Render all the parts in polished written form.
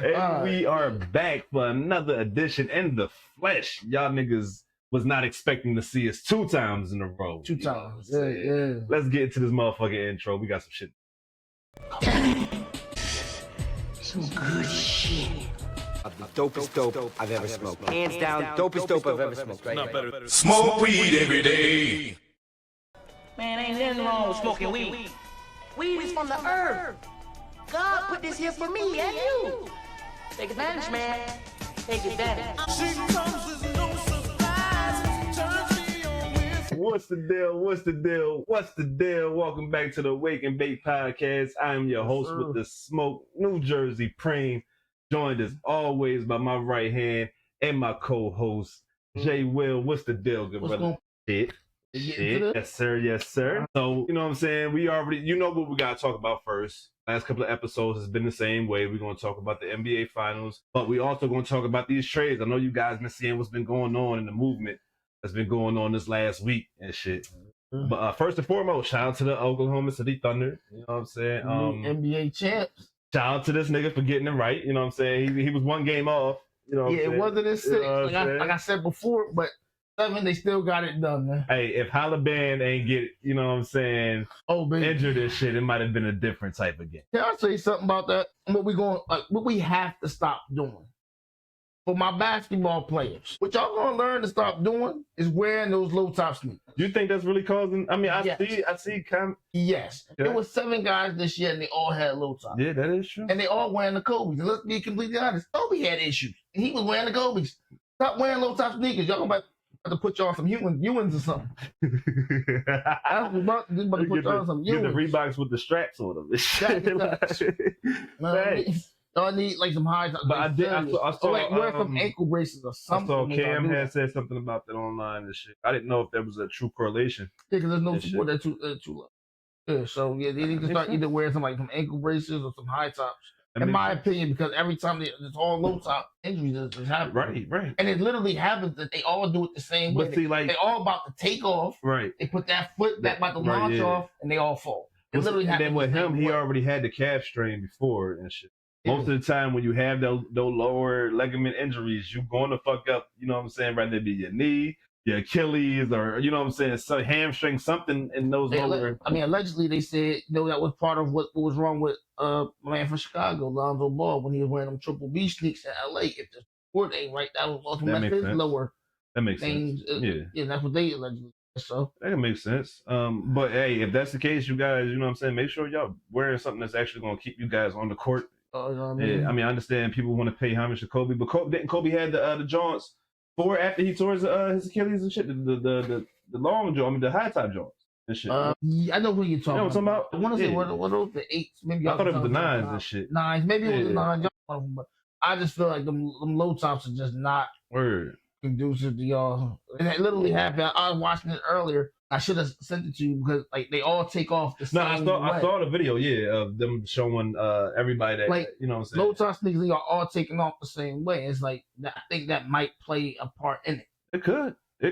And we are back for another edition in the flesh. Y'all niggas was not expecting to see us 2 times in a row. 2 times. Yeah. Let's get into this motherfucking intro. We got some shit. Some good shit. The dopest dope I've ever smoked. Hands down, dopest dope I've ever smoked. Right? Not better. Smoke weed every day. Man, ain't nothing wrong with smoking weed. Weed is from the earth. God put this here for me and you. Take advantage, man. Take advantage. What's the deal? Welcome back to the Wake and Bake Podcast. I am your host with the smoke, New Jersey Preem, joined as always by my right hand and my co-host, Jay Will. What's the deal, good brother? Shit. Yes, sir. So, you know what I'm saying? We already, you know what we got to talk about first. Last couple of episodes has been the same way. We're going to talk about the NBA Finals, but we also going to talk about these trades. I know you guys been seeing what's been going on in the movement that's been going on this last week and shit. But first and foremost, shout out to the Oklahoma City Thunder. You know what I'm saying? NBA champs. Shout out to this nigga for getting it right. You know what I'm saying? He was 1 game off. You know what I'm saying? It wasn't in 6. You know like I said before, but 7, they still got it done, man. Hey, if Halliburton ain't get, you know what I'm saying, injured and shit, it might have been a different type of game. Can I say something about that? What we have to stop doing for my basketball players. What y'all gonna learn to stop doing is wearing those low top sneakers. You think that's really causing? I mean, Yes. I see. Yes, Yeah. there was 7 guys this year, and they all had low top. Yeah, that is true. And they all wearing the Kobe's. And let's be completely honest, Kobe had issues, and he was wearing the Kobe's. Stop wearing low top sneakers. Y'all about to put y'all on some Ewins or something. I was about to put y'all on some Get the Ewins. Reeboks with the straps on them. Y'all need like some high top. But I saw like wear some ankle braces or something. I saw Cam had said something about that online and shit. I didn't know if there was a true correlation. Yeah, because there's no support that too low. Yeah, so yeah, they need to start either wearing some ankle braces or some high tops. In my opinion, because every time it's all low top injuries is happening. Right. And it literally happens that they all do it the same way. But see, like, they all about to take off. Right. They put that foot back about to launch off, and they all fall. It literally happens. And then with him, he already had the calf strain before and shit. Most of the time, when you have those lower ligament injuries, you're going to fuck up, you know what I'm saying, whether it be your knee, your Achilles, or, you know what I'm saying, so hamstring, something in those lower. I mean, allegedly, they said, that was part of what was wrong with my man from Chicago, Lonzo Ball, when he was wearing them Triple B sneaks in L.A. If the sport ain't right, that was also his lower. That makes things. sense. Yeah, that's what they allegedly said. So that can make sense. But hey, if that's the case, you guys, you know what I'm saying, make sure y'all wearing something that's actually going to keep you guys on the court. You know what I mean? Yeah, I mean, I understand people want to pay homage to Kobe, but didn't Kobe had the joints for after he tore his Achilles and shit, the long joint, I mean the high top joints and shit. Yeah, I know what you're talking you know what I'm talking about. I want to say what are those, the 8s? Maybe I thought it was the 9s and shit. 9s, maybe it was the 9s. But I just feel like them low tops are just not conducive to y'all. It literally happened. I was watching it earlier. I should have sent it to you because they all take off the same way. I saw the video, of them showing everybody that, you know what I'm saying. Low top sneakers, they are all taking off the same way. It's like, I think that might play a part in it. It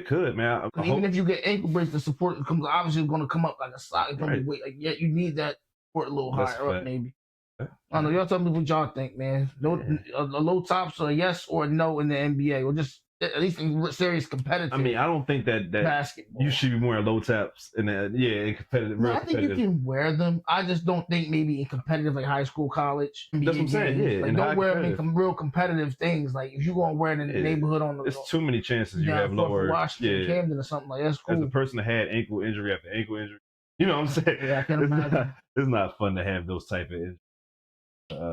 could, man. Even if you get ankle brace, the support comes obviously going to come up like a sock. It's gonna be weight. Like, yeah, you need that support a little higher up, maybe. I don't know. Y'all tell me what y'all think, man. Low tops are a yes or a no in the NBA, or just at least in serious competitive. I mean, I don't think that basketball. You should be wearing low tops in competitive. No, I think you can wear them. I just don't think maybe in competitive like high school, college. NBA That's what I'm saying. Yeah, like don't wear them in some real competitive things. Like if you're gonna wear it in the neighborhood on the, it's too many chances you have lower. Washington, Camden or something like that's cool. As a person that had ankle injury after ankle injury, you know what I'm saying? Yeah, I can imagine. It's not fun to have those type of injuries.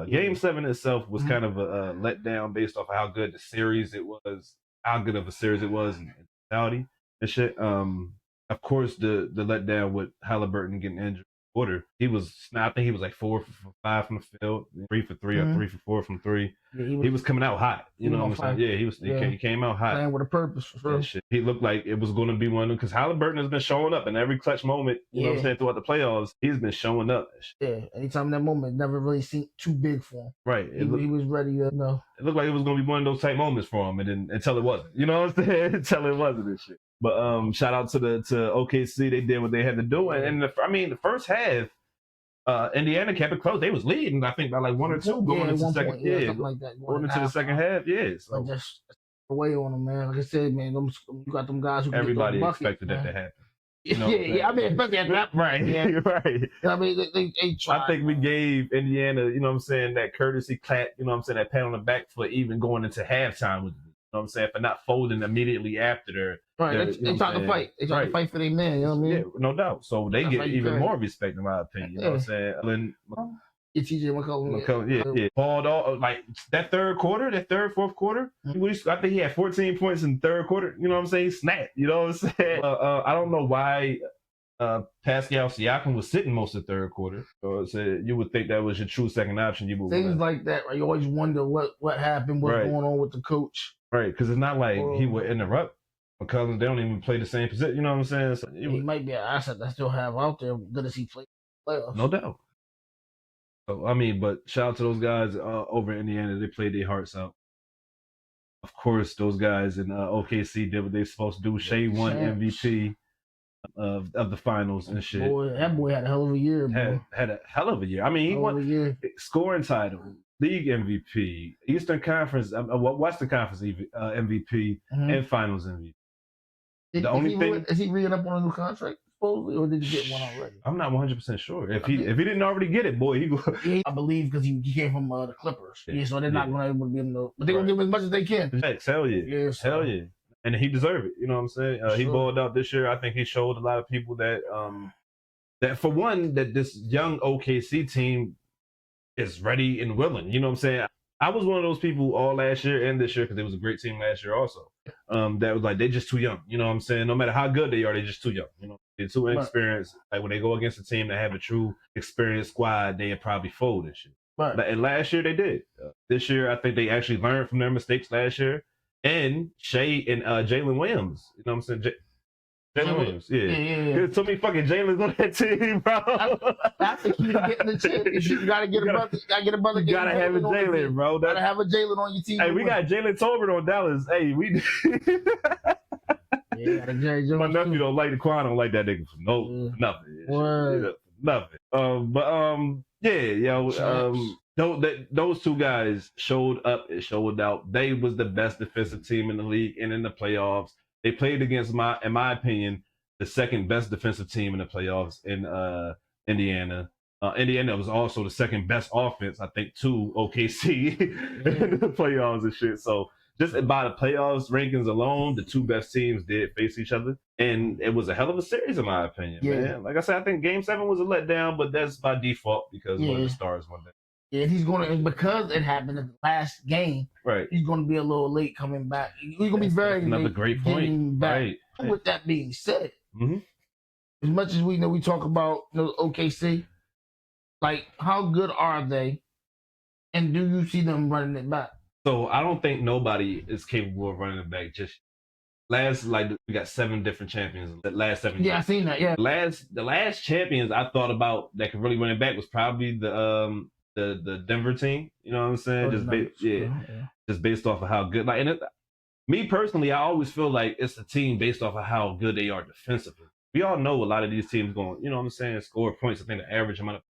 Game 7 itself was kind of a letdown based off of how good the series it was, how good of a series it was in totality and shit. Of course, the letdown with Halliburton getting injured. Quarter, I think he was like 4 for 5 from the field, 3 for 3 or 3 for 4 from 3. Yeah, he was coming out hot. You know what I'm saying? Yeah, he came out hot. Playing with a purpose for sure. Shit. He looked like it was going to be one of them because Halliburton has been showing up in every clutch moment. You know what I'm saying? Throughout the playoffs, he's been showing up. Yeah, anytime that moment never really seemed too big for him. Right. He was ready to know. It looked like it was going to be one of those type moments for him, and then until it wasn't. You know what I'm saying? Until it wasn't and shit. But shout out to OKC. They did what they had to do, and the first half. Indiana kept it close. They was leading, I think, by like 1 or 2 going into the second. Point, something like that. Going into the second half. Yeah, so just away on them, man. Like I said, man, you got them guys who can everybody get those buckets, expected man. that to happen. You know I mean, especially at that right, right. I mean, they tried. I think we gave Indiana, you know what I'm saying, that courtesy clap, you know what I'm saying, that pat on the back for even going into halftime with, you know what I'm saying, for not folding immediately after their. Right, they tried to fight. They tried to fight for their man, you know what I mean? Yeah, no doubt. So they get even more respect, in my opinion. You know what I'm saying? TJ McCollum. Yeah. Balled all like that fourth quarter. I think he had 14 points in the third quarter. You know what I'm saying? He snapped. You know what I'm saying? I don't know why Pascal Siakam was sitting most of the third quarter. So you would think that was your true second option. Things like that, right? You always wonder what happened, what's going on with the coach. Right, because it's not like he would interrupt. Because they don't even play the same position. You know what I'm saying? So he might be an asset that still have out there. Good as he played playoffs. No doubt. So, I mean, but shout out to those guys over in Indiana. They played their hearts out. Of course, those guys in OKC did what they supposed to do. Shea won MVP of the finals and shit. That boy had a hell of a year, bro. Had a hell of a year. I mean, he won scoring title, league MVP, Eastern Conference, Western Conference MVP, and Finals MVP. Is he re up on a new contract? Or did you get one already? I'm not 100% sure. If he didn't already get it, boy, I believe because he came from the Clippers. Yeah, so they're not going to be able to give him but they're going to give him as much as they can. Hell yeah. Hell yeah. And he deserved it. You know what I'm saying? He balled out this year. I think he showed a lot of people that for one, that this young OKC team is ready and willing. You know what I'm saying? I was one of those people all last year and this year, because it was a great team last year also. That was like, they're just too young. You know what I'm saying? No matter how good they are, they're just too young. You know, they're too inexperienced. Like when they go against a team that have a true experienced squad, they probably fold and shit. And last year they did. This year, I think they actually learned from their mistakes last year. And Shea and Jalen Williams. You know what I'm saying? Jalen Williams, yeah. There's so many fucking Jalen's on that team, bro. That's the key to getting the championship. You gotta get a brother. You gotta have a Jalen, bro. You gotta have a Jalen on your team. Hey, we got Jalen Tolbert on Dallas. Hey, we. My nephew don't like the Quan. Don't like that nigga for nothing. Nothing. Those two guys showed up and showed out. They was the best defensive team in the league and in the playoffs. They played against in my opinion, the second best defensive team in the playoffs in Indiana. Indiana was also the second best offense, I think, to OKC in the playoffs and shit. So just by the playoffs rankings alone, the two best teams did face each other. And it was a hell of a series, in my opinion, man. Like I said, I think Game 7 was a letdown, but that's by default because one of the stars won that. Yeah, he's because it happened in the last game. Right. He's going to be a little late coming back. He's going to be very another late great point. Right. With that being said, as much as we know, we talk about OKC, like how good are they, and do you see them running it back? So I don't think nobody is capable of running it back. Just we got 7 different champions. The last 7 years. Yeah, I seen that. Yeah. The last champions I thought about that could really run it back was probably the Denver team. You know what I'm saying? Just based off of how good. Me personally, I always feel like it's a team based off of how good they are defensively. We all know a lot of these teams going, you know what I'm saying, score points. I think the average amount of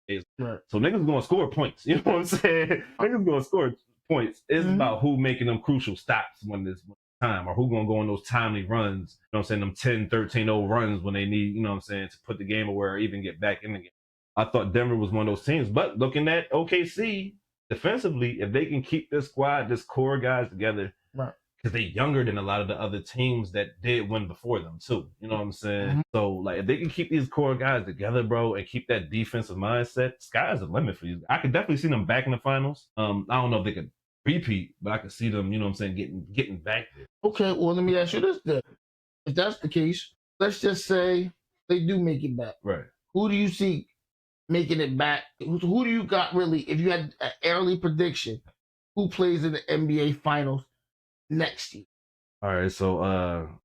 is so niggas going to score points. You know what I'm saying? Niggas going to score points. It's about who making them crucial stops when this time, or who going to go on those timely runs. You know what I'm saying? Them 10-13-0 runs when they need, you know what I'm saying, to put the game away or even get back in the game. I thought Denver was one of those teams, but looking at OKC defensively, if they can keep this squad, this core guys together, because they're younger than a lot of the other teams that did win before them too. You know what I'm saying? So like, if they can keep these core guys together, bro, and keep that defensive mindset, sky's the limit for you. I could definitely see them back in the finals. I don't know if they could repeat, but I could see them, you know what I'm saying, getting back there. Okay, well, let me ask you this then. If that's the case, let's just say they do make it back. Right. Who do you see making it back? Who do you got really, if you had an early prediction, who plays in the NBA Finals next year? All right, so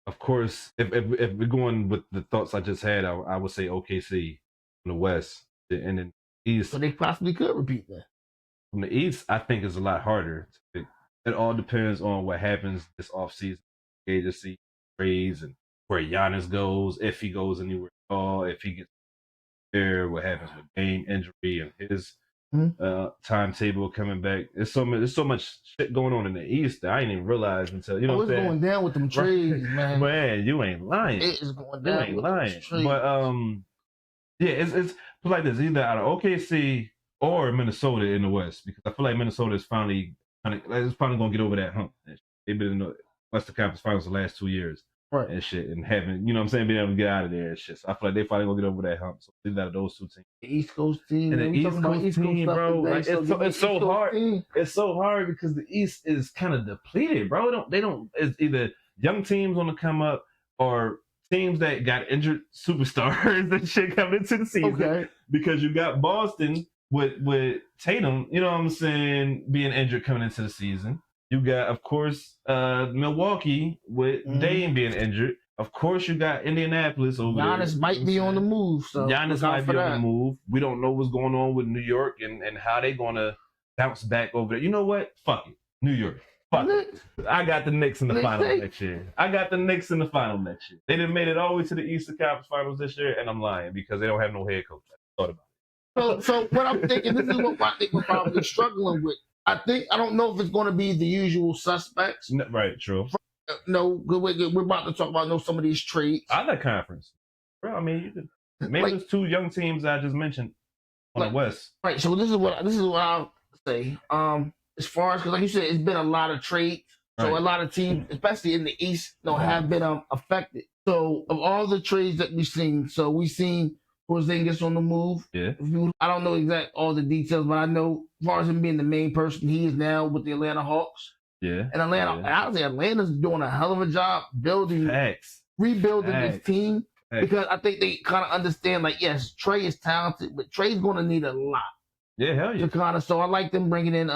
of course, if we're going with the thoughts I just had, I would say OKC in the West, and then East. So they possibly could repeat that. From the East, I think it's a lot harder. It all depends on what happens this offseason. Agency trades and where Giannis goes, if he goes anywhere at all, if he gets there, what happens with Dame injury and his timetable coming back. There's so much shit going on in the East that I didn't even realize until what I'm saying. Going down with them trades, man. Man, you ain't lying. It is going down. You ain't lying. But yeah, it's like this: either out of OKC or Minnesota in the West, because I feel like Minnesota is finally gonna get over that hump. They've been in the Western Conference Finals the last 2 years. Right. And shit, and having, you know what I'm saying, being able to get out of there and shit. So I feel like they finally gonna get over that hump. So leave out of those two teams. The East Coast team. And the East Coast team, bro. Like, it's so hard. Team. It's so hard because the East is kind of depleted, bro. They don't. It's either young teams on the come up or teams that got injured superstars and shit coming into the season. Okay. Because you got Boston with Tatum, you know what I'm saying, being injured coming into the season. You got, of course, Milwaukee with Dame being injured. Of course, you got Indianapolis over Giannis there. might be on the move. So Giannis might be on the move. We don't know what's going on with New York and how they're going to bounce back over there. You know what? Fuck it. New York. Fuck it. I got the Knicks in the finals next year. They done made it all the way to the Eastern Conference Finals this year, and I'm lying because they don't have no head coach. I thought about it. So what I'm thinking, this is what I think we're probably struggling with. I don't know if it's going to be the usual suspects. No, right, true. No, we're about to talk about some of these trades. Other conference. Bro, I mean, you could maybe there's two young teams I just mentioned on the West. Right, so this is what I'll say. As far as, because like you said, it's been a lot of trades. So a lot of teams, especially in the East, have been affected. So of all the trades that we've seen, we've seen Porzingis on the move. Yeah. I don't know all the details, but I know as far as him being the main person, he is now with the Atlanta Hawks. Yeah. And Atlanta's doing a hell of a job rebuilding this team. Because I think they kind of understand, like, yes, Trey is talented, but Trey's going to need a lot. Yeah, hell yeah. So I like them bringing in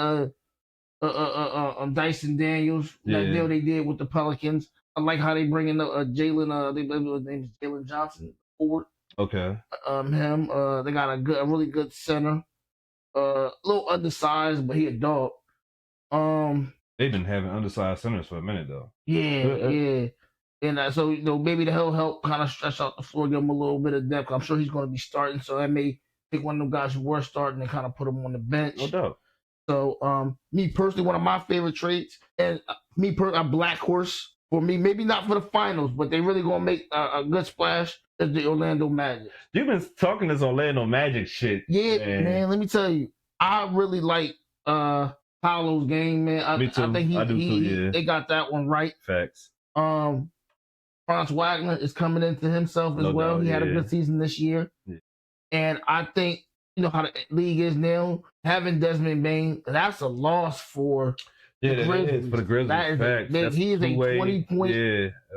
Dyson Daniels, that deal they did with the Pelicans. I like how they bring in Jalen. His name is Jalen Johnson, forward. Okay. Him. They got a really good center. A little undersized, but he a dog. They've been having undersized centers for a minute though. Yeah. And so maybe he'll help kind of stretch out the floor, give him a little bit of depth. I'm sure he's going to be starting, so I may pick one of them guys who were starting and kind of put him on the bench. No doubt. So, me personally, one of my favorite trades, and a black horse for me, maybe not for the finals, but they really gonna make a good splash, is the Orlando Magic. You've been talking this Orlando Magic shit. Yeah, man. Let me tell you, I really like Paolo's game, man. Me too. I think I do too. Yeah. they got that one right. Facts. Franz Wagner is coming into himself as well. He had a good season this year, and I think how the league is now. Having Desmond Bain, that's a loss for the Grizzlies. For the Grizzlies. He is a 20-point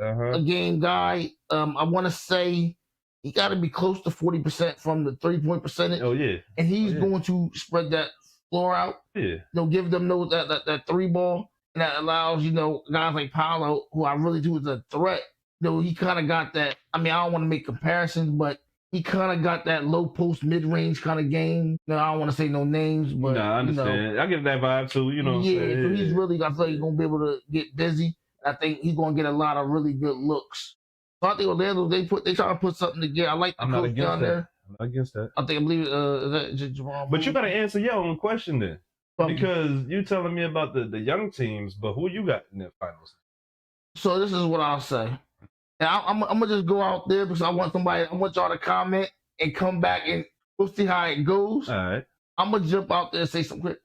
a game guy. I want to say he got to be close to 40% from the 3-point percentage. Oh yeah, and he's going to spread that floor out. Yeah, they'll give them that three ball, and that allows guys like Paolo, who I really do is a threat. He kind of got that. I mean, I don't want to make comparisons, but he kind of got that low post, mid range kind of game. I don't want to say no names, but I understand. I get that vibe too. So he's really. I feel like he's gonna be able to get busy. I think he's gonna get a lot of really good looks. So I think Orlando they try to put something together. I like the coach down there. I'm not against that. I believe is that Jerome. But you gotta answer your own question then, because you telling me about the young teams, but who you got in the finals? So this is what I'll say. And I'm gonna just go out there because I want y'all to comment and come back and we'll see how it goes. All right. I'm gonna jump out there and say something.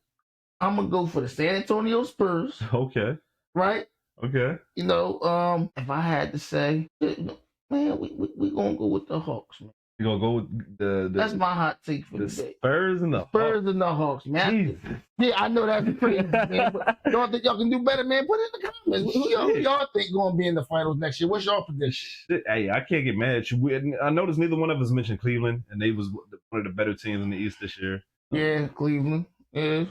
I'm gonna go for the San Antonio Spurs. Okay. Right? Okay. If I had to say, man, we gonna go with the Hawks, man. You gonna go with that's my hot take for the today. Spurs and the Hawks, man. Yeah, I know that's crazy, man. But y'all think y'all can do better, man? Put it in the comments. Who y'all think gonna be in the finals next year? What's your prediction? Hey, I can't get mad at you. I noticed neither one of us mentioned Cleveland, and they was one of the better teams in the East this year. Yeah, Cleveland. Yeah,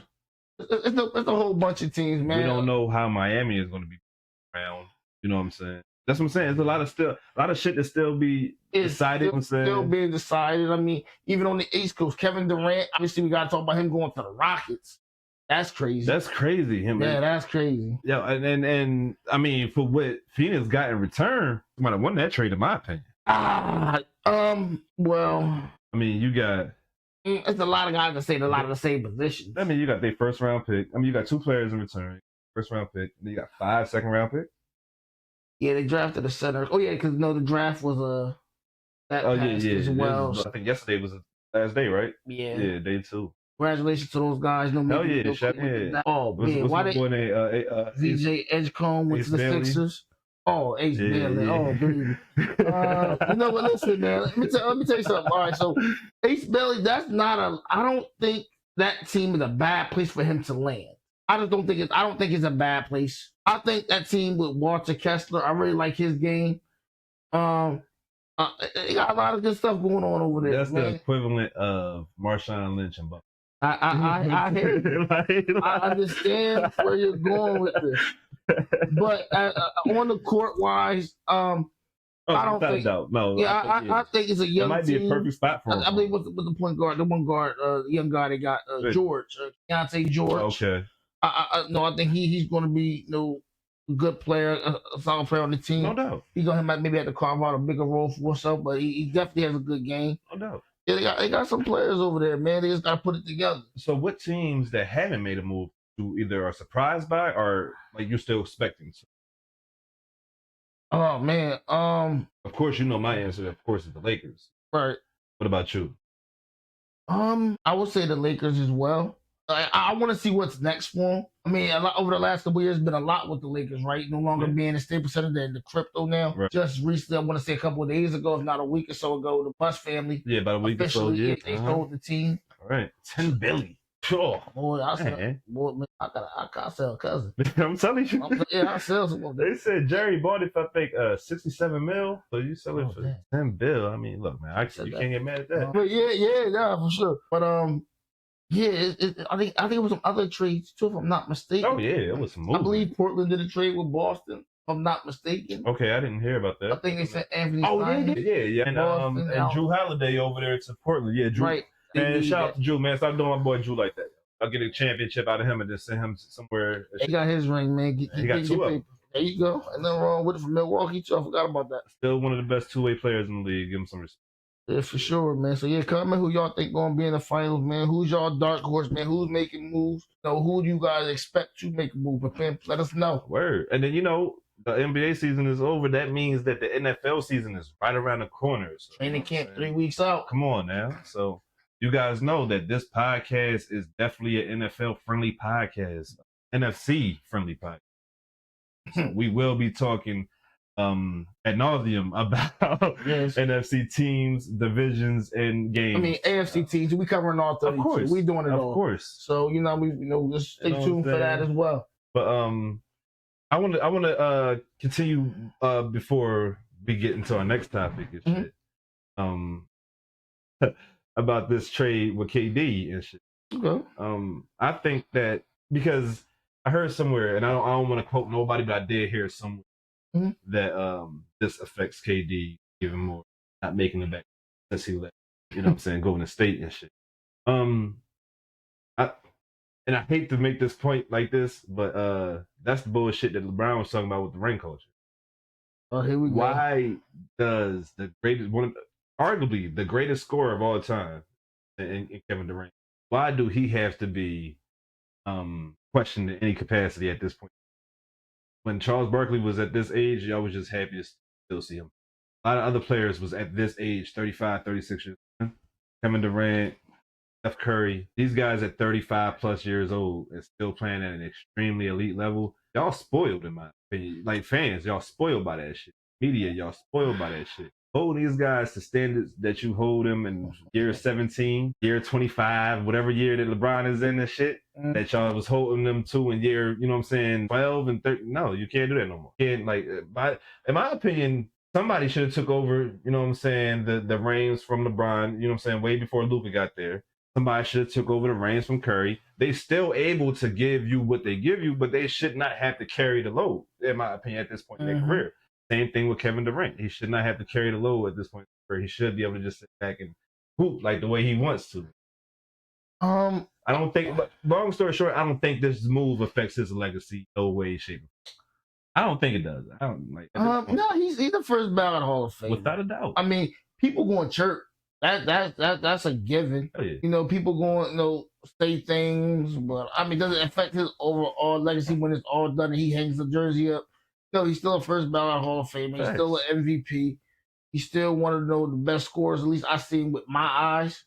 it's a whole bunch of teams, man. We don't know how Miami is gonna be around. You know what I'm saying? That's what I'm saying. There's a lot of shit that still be decided. Still being decided. I mean, even on the East Coast, Kevin Durant. Obviously, we got to talk about him going to the Rockets. That's crazy. That's crazy. That's crazy. Yeah, and I mean, for what Phoenix got in return, might have won that trade, in my opinion. Well, I mean, you got. It's a lot of guys that say a lot of the same positions. I mean, you got their first round pick. I mean, you got 2 players in return. First round pick. Then you got 5 second round picks. Yeah, they drafted a center. Oh yeah, because the draft was that passed as well. I think yesterday was the last day, right? Yeah. Yeah, day 2. Congratulations to those guys. No, Hell yeah, Oh man, why they VJ Edgecombe went to the Sixers? Oh, Ace Bailey. Yeah. Oh, baby. You know what? Listen, man. Let me tell you something. All right, so Ace Bailey, I don't think that team is a bad place for him to land. I don't think it's a bad place. I think that team with Walter Kessler, I really like his game. They got a lot of good stuff going on over there. That's man. the equivalent of Marshawn Lynch and Buck. I hear you. I understand where you're going with this. But on the court wise, I don't think. No, I think it's a young team. It might be a perfect spot for him. I believe with the point guard, the one guard, young guy they got, George, Keontae George. Okay. I think he's going to be a good player, a solid player on the team. No doubt. He's going to maybe have to carve out a bigger role for himself, but he definitely has a good game. No doubt. Yeah, they got some players over there, man. They just got to put it together. So what teams that haven't made a move you either are surprised by or like you're still expecting? Oh man. Of course, you know my answer. Of course, is the Lakers. Right. What about you? I would say the Lakers as well. I want to see what's next for them. I mean, over the last couple of years, been a lot with the Lakers, right? No longer being a Staples Center, they're in the crypto now. Right. Just recently, I want to say a couple of days ago, if not a week or so ago, the Bush family. Yeah, about a week or so. Yeah, they sold the team. All right, $10 billion. Sure. Boy, I gotta sell a cousin. I'm telling you. I sell some. They said Jerry bought it for I think $67 million. So you sell it for $10 billion. I mean, look, man, you can't get mad at that. But yeah, for sure. But I think it was some other trades too, if I'm not mistaken. Oh yeah, it was some movement. I believe Portland did a trade with Boston, if I'm not mistaken. Okay, I didn't hear about that. I think they sent Anthony. Yeah. And Drew Holiday over there to Portland. Yeah, Drew. Right. Man, shout out to Drew, man. Stop doing my boy Drew like that. I'll get a championship out of him and just send him somewhere. He got his ring, man. He got 2 of them. There you go. And nothing wrong with it from Milwaukee too. I forgot about that. Still one of the best 2-way players in the league. Give him some respect. Yeah, for sure, man. So yeah, comment who y'all think gonna be in the finals, man. Who's y'all dark horse, man? Who's making moves? Who do you guys expect to make a move? But man, let us know. Word. And then the NBA season is over. That means that the NFL season is right around the corner. So, training camp 3 weeks out. Come on now. So you guys know that this podcast is definitely an NFL friendly podcast, NFC friendly podcast. So we will be talking ad nauseum about NFC teams, divisions, and games. I mean, AFC teams. We covering all 32. Of course, we doing it all. Of course. So just stay tuned for that as well. But I want to continue before we get into our next topic and shit. About this trade with KD and shit. Okay. I think that because I heard somewhere, and I don't want to quote nobody, but I did hear somewhere that this affects KD even more, not making it back since he left. You know what I'm saying? Going to state and shit. I hate to make this point like this, but that's the bullshit that LeBron was talking about with the ring culture. Oh, here we go. Why does arguably the greatest scorer of all time in Kevin Durant, why do he have to be questioned in any capacity at this point? When Charles Barkley was at this age, y'all was just happy to still see him. A lot of other players was at this age, 35, 36 years old. Kevin Durant, Steph Curry, these guys at 35 plus years old and still playing at an extremely elite level. Y'all spoiled in my opinion. Like fans, y'all spoiled by that shit. Media, y'all spoiled by that shit. Hold these guys to standards that you hold them in year 17, year 25, whatever year that LeBron is in and shit, that y'all was holding them to in year, 12 and 13. No, you can't do that no more. In my opinion, somebody should have took over, the reins from LeBron, way before Luka got there. Somebody should have took over the reins from Curry. They still able to give you what they give you, but they should not have to carry the load, in my opinion, at this point in their career. Same thing with Kevin Durant. He should not have to carry the load at this point. He should be able to just sit back and hoop like the way he wants to. I don't think. But long story short, I don't think this move affects his legacy no way, shape. I don't think it does. I don't like. No, he's the first ballot Hall of Fame without a doubt. I mean, people going to church. That's a given. Oh, yeah. You know, people going, say things, but I mean, does it affect his overall legacy when it's all done and he hangs the jersey up? No, he's still a first ballot Hall of Famer. He's still an MVP. He's still one of the best scorers, at least I see him with my eyes.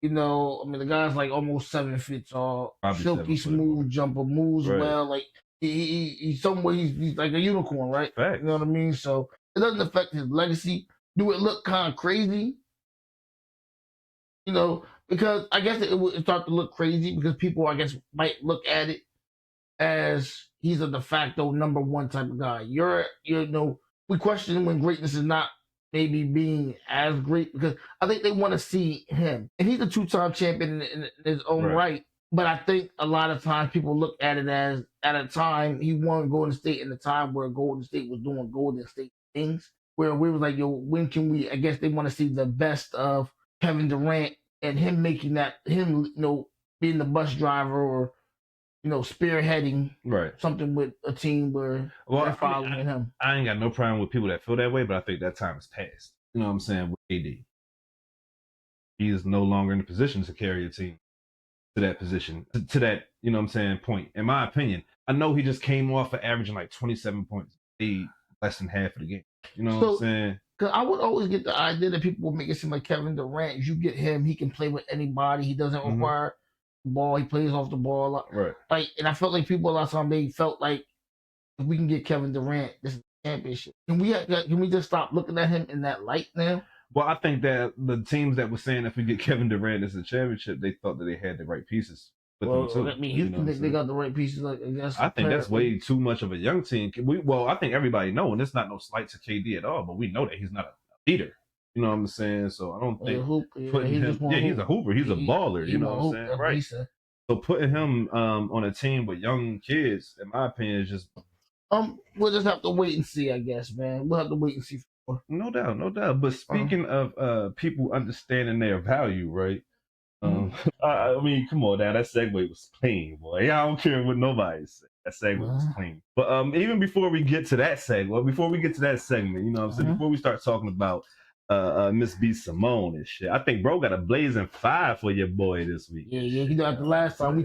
You know, I mean, the guy's like almost 7 feet tall, Probably silky 7 foot. smooth jumper, moves well. Like he's somewhere he's like a unicorn, right? Facts. You know what I mean? So it doesn't affect his legacy. Do it look kind of crazy? You know, because I guess it would start to look crazy because people, I guess, might look at it as he's a de facto number one type of guy. We question when greatness is not maybe being as great because I think they want to see him. And he's a 2-time champion in his own right. But I think a lot of times people look at it as at a time he won Golden State in the time where Golden State was doing Golden State things. Where we was like, when can we, I guess they want to see the best of Kevin Durant and him making that, him, being the bus driver or, spearheading something with a team where they're following him. I ain't got no problem with people that feel that way, but I think that time is past. You know what I'm saying? With AD. He is no longer in the position to carry a team to that position, to that, point. In my opinion, I know he just came off of averaging like 27 points, less than half of the game. You know what I'm saying? Because I would always get the idea that people would make it seem like Kevin Durant, if you get him, he can play with anybody. He doesn't require the ball. He plays off the ball a lot. Right. Like, and I felt like people a lot of times they felt like if we can get Kevin Durant, this is a championship. Can we just stop looking at him in that light now? Well, I think that the teams that were saying if we get Kevin Durant, this is a championship, they thought that they had the right pieces. I mean, Houston think they got the right pieces. I think that's way too much of a young team. I think everybody know, and it's not no slight to KD at all, but we know that he's not a leader. You know what I'm saying? So I don't think putting him. He's a hooper. He's a baller. You know what I'm saying? Right. So putting him on a team with young kids, in my opinion, is just. We'll just have to wait and see, I guess, man. We'll have to wait and see. No doubt. But speaking of people understanding their value, right? I mean, come on now, that segue was clean, boy. I don't care what nobody said. That segue was clean. But even before we get to that segment, you know what I'm saying? Before we start talking about Miss B Simone and shit, I think bro got a blazing 5 for your boy this week. Yeah. After last time we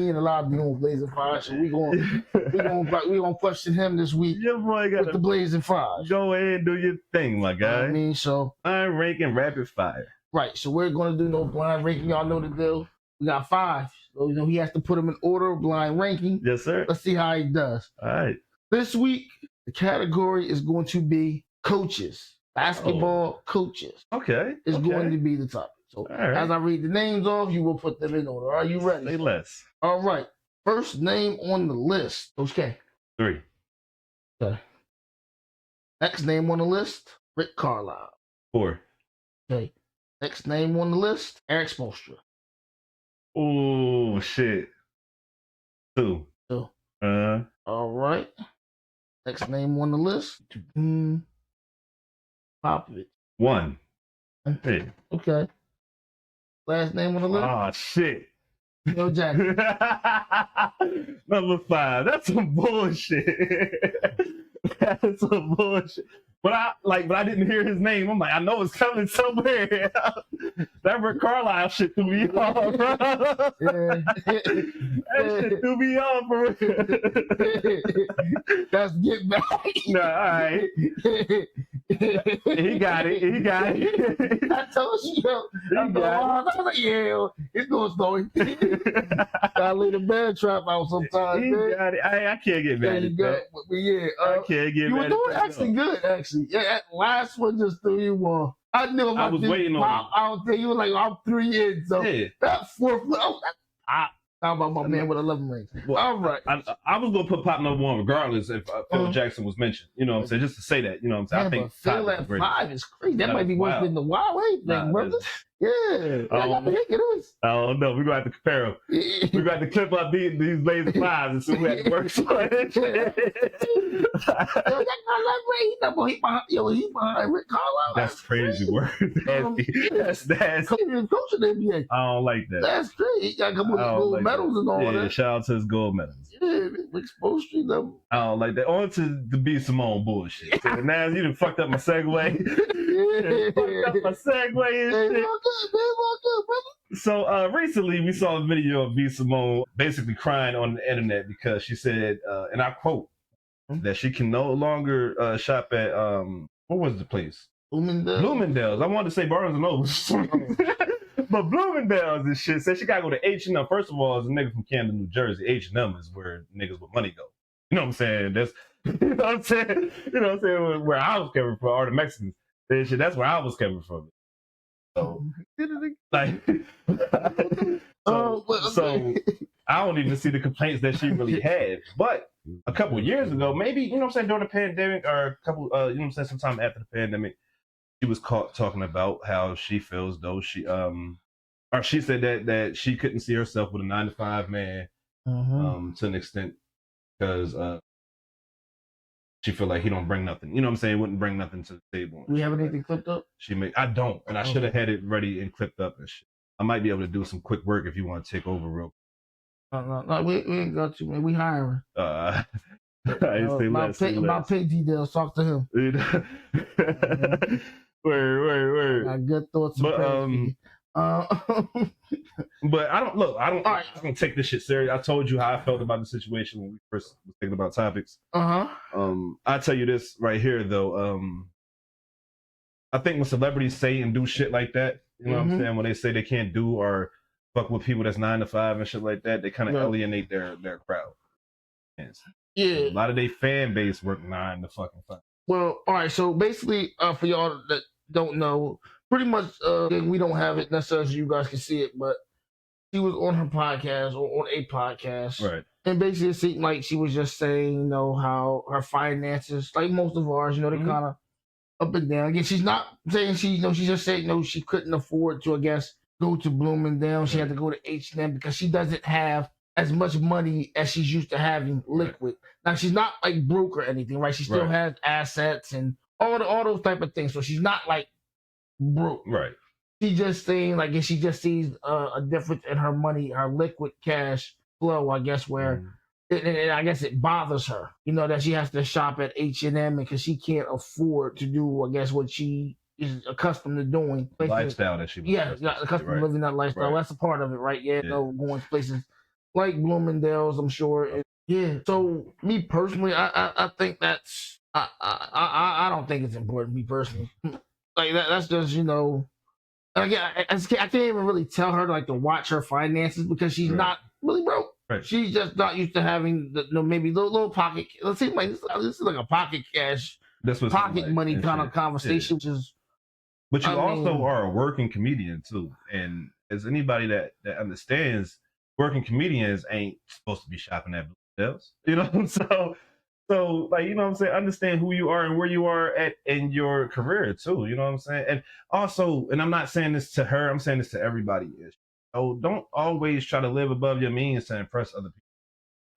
ain't allowed to be on blazing 5, so we gonna question him this week. Your boy got the blazing 5. Go ahead and do your thing, my guy. I mean, so I'm ranking rapid fire. Right, so we're going to do no blind ranking. Y'all know the deal. We got 5. So, he has to put them in order, blind ranking. Yes, sir. Let's see how he does. All right. This week, the category is going to be coaches. Basketball coaches. Okay. Is going to be the topic. So, as I read the names off, you will put them in order. Are you ready? Say less. All right. First name on the list. Okay. 3. Okay. Next name on the list, Rick Carlisle. 4. Okay. Next name on the list, Eric Spoelstra. Oh, shit. 2. All right. Next name on the list, Popovich. 1. Hey. Okay. Last name on the list? Oh, shit. Phil Jackson. Number 5. That's some bullshit. That's some bullshit. But I didn't hear his name. I'm like, I know it's coming somewhere. That Rick Carlisle shit threw me off, bro. That shit threw me off, bro. That's get back. Nah, all right. He got it. I told you, I was like, yeah, it's going slow. I lay the bad trap out sometimes. He got it. I can't get mad at that. But yeah, I can't get you mad were doing actually good, actually. Yeah, that last one just threw you off. I knew I was waiting on you. I was thinking you were like, I'm 3 in, so that 4th. How about my man with 11 rings? Well, all right. I was going to put Pop number 1 regardless if Phil Jackson was mentioned. You know what I'm saying? Just to say that. You know what I'm saying? Yeah, I think Phil at 5 is crazy. That might be worse than the Wild thing, brother. Yeah. I don't know. We're going to have to compare them. We're going to have to clip up these laser 5s and see who had the worst one. He's behind Rick Carlisle. That's crazy word. That's coach of the NBA. I don't like that. That's great. He got a couple of gold medals and all that. Yeah, shout out to his gold medals. Yeah, Rick Spoelstra. I don't like that. On to the B Simone bullshit. So now you done fucked up my segue. fucked up my segue and shit. So recently we saw a video of B. Simone basically crying on the internet because she said, and I quote, that she can no longer shop at what was the place? Bloomingdale's. I wanted to say Barnes and Nobles. But Bloomingdale's and shit said she gotta go to H&M. First of all, as a nigga from Camden, New Jersey, H&M is where niggas with money go. You know what I'm saying? That's you know what I'm saying? You know what I'm saying? Where I was coming from, or the Mexicans. And shit, that's where I was coming from. So like so I don't even see the complaints that she really had. But a couple of years ago, maybe, you know what I'm saying, during the pandemic or a couple you know what I'm saying, sometime after the pandemic, she was caught talking about how she feels though she or she said that she couldn't see herself with a 9-to-5 man to an extent because she feel like he don't bring nothing. You know what I'm saying? Wouldn't bring nothing to the table. We have anything clipped up? I don't, and I should have had it ready and clipped up and shit. I might be able to do some quick work if you want to take over real quick. No, we ain't got you, man. We hiring. My pay details, talk to him. Word. I got good thoughts. But I don't take this shit serious. I told you how I felt about the situation when we first was thinking about topics. I tell you this right here though. I think when celebrities say and do shit like that, you know what I'm saying, when they say they can't do or fuck with people that's 9-to-5 and shit like that, they kind of alienate their crowd. Yeah, a lot of their fan base work 9-to-5. Well, all right. So basically, for y'all that don't know, pretty much, we don't have it necessarily. You guys can see it, but she was on her podcast or on a podcast, right? And basically, it seemed like she was just saying, you know, how her finances, like most of ours, you know, they kind of up and down. Again, she's not saying she just said, she couldn't afford to, I guess, go to Bloomingdale's. She had to go to H&M because she doesn't have as much money as she's used to having liquid. Now, she's not like broke or anything, right? She still has assets and all those type of things. So she's not like broke. Right. She just saying, like, she just sees a difference in her money, her liquid cash flow, I guess, where I guess it bothers her, that she has to shop at H&M because she can't afford to do, I guess, what she is accustomed to doing. The lifestyle that she was accustomed to living that lifestyle. That's a part of it, right? Going to places like Bloomingdale's, I'm sure. So me personally, I think that's I don't think it's important. Me personally, like that's just again, I can't even really tell her to watch her finances because she's not really broke. Right. She's just not used to having maybe little pocket. Let's see, like this is like a pocket cash, pocket money kind of conversation, which is. But you also are a working comedian too, and as anybody that understands, working comedians ain't supposed to be shopping at Bloomingdale's. So like, what I'm saying, understand who you are and where you are at in your career too. You know what I'm saying? And also, and I'm not saying this to her, I'm saying this to everybody. Don't always try to live above your means to impress other people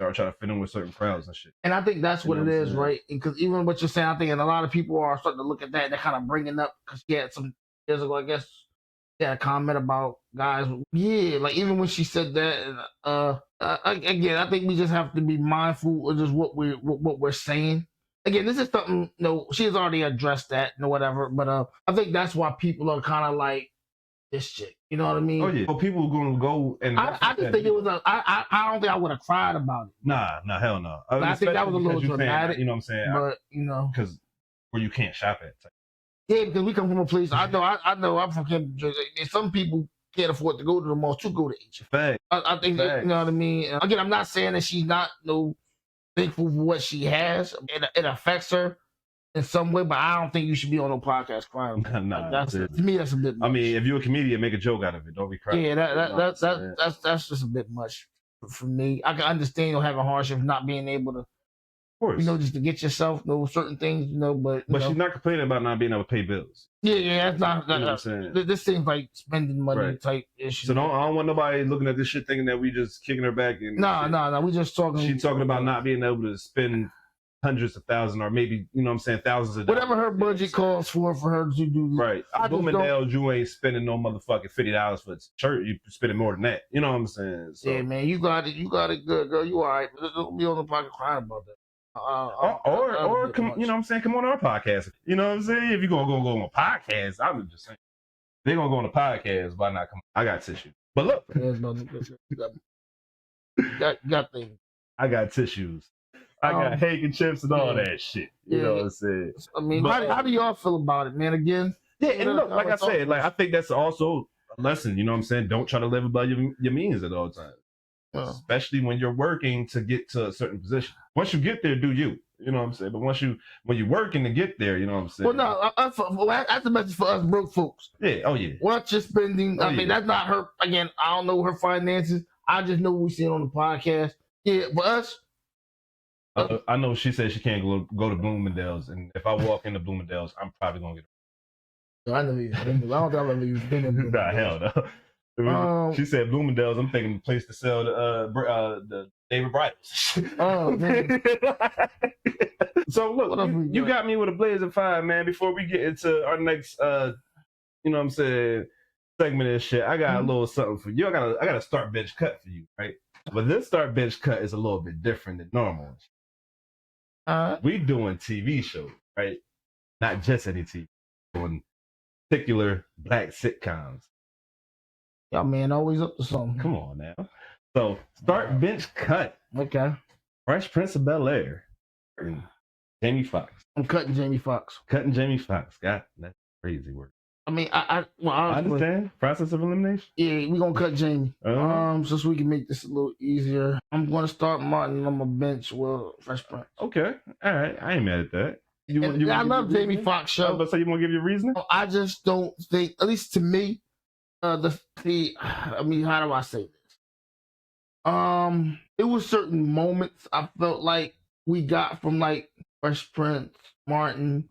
or try to fit in with certain crowds and shit. And I think that's what it is, right? Because even what you're saying, I think, and a lot of people are starting to look at that and they're kind of bringing up, because she had some years ago, I guess, she had a comment about guys. Yeah, like even when she said that, again, I think we just have to be mindful of just what we're saying. Again, this is something, she has already addressed that, whatever. But I think that's why people are kind of like, this chick, you know what I mean? Oh yeah. Well, people are gonna go and I just think it was I don't think I would have cried about it. Nah, hell no. I think that was a little dramatic. You know what I'm saying? But because where you can't shop at. Yeah, because we come from a place. I know I'm from Camden, Jersey. Some people can't afford to go to the mall to go to H&M. I think that, you know what I mean. Again, I'm not saying that she's not thankful for what she has. It affects her in some way, but I don't think you should be on no podcast crying. To me, that's a bit much. I mean, if you're a comedian, make a joke out of it. Don't be crying. Yeah, that's just a bit much for me. I can understand having hardship, not being able to, of course, just to get yourself certain things, but she's not complaining about not being able to pay bills. Yeah, that's not. This seems like spending money type issue. So I don't want nobody looking at this shit thinking that we just kicking her back. No, we just talking. She's talking about not being able to spend hundreds of thousands, or maybe thousands of whatever dollars. her budget calls for her to do. Right. Bloomingdale's, you ain't spending no motherfucking $50 for a shirt. You spending more than that. You know what I'm saying? So, yeah, man, you got it good, girl. You all right? Don't be on the pocket crying about that. Or come, you know what I'm saying? Come on our podcast. You know what I'm saying? If you're gonna go on a podcast, I was just saying they're gonna go on a podcast. Why not come? I got tissue. But look, you got things. I got tissues. I got handkerchiefs and all that shit. You know what I'm saying? I mean, how do y'all feel about it, man? Again, and look, like I said, like I think that's also a lesson. You know what I'm saying? Don't try to live above your means at all times, especially when you're working to get to a certain position. Once you get there, do you? You know what I'm saying? But when you're working to get there, you know what I'm saying? Well, no, that's a message for us broke folks. Yeah. Oh yeah. Watch your spending. I mean, that's not her. Again, I don't know her finances. I just know what we see on the podcast. Yeah, for us. I know she said she can't go to Bloomingdale's, and if I walk into Bloomingdale's, I'm probably gonna get. I don't think I've ever been in Bloomingdale's. Nah, hell no. She said Bloomingdale's. I'm thinking the place to sell the David Bridles. Oh man. So look, you got me with a blazing fire, man. Before we get into our next, you know what I'm saying, segment of this shit, I got a little something for you. I got a start bench cut for you, right? But this start bench cut is a little bit different than normal. We doing TV shows, right? Not just any TV, doing particular black sitcoms. Y'all man always up to something. Come on now. So start bench cut. Okay. Fresh Prince of Bel-Air. Jamie Foxx. I'm cutting Jamie Foxx. Cutting Jamie Foxx. God, that's crazy work. I mean, I understand. Process of elimination? Yeah, we're going to cut Jamie. So we can make this a little easier. I'm going to start Martin on my bench with Fresh Prince. Okay. All right. I ain't mad at that. I love Jamie Foxx show. I was about to say, you want to give your reasoning? I just don't think, at least to me, I mean, how do I say this? It was certain moments I felt like we got from like Fresh Prince, Martin.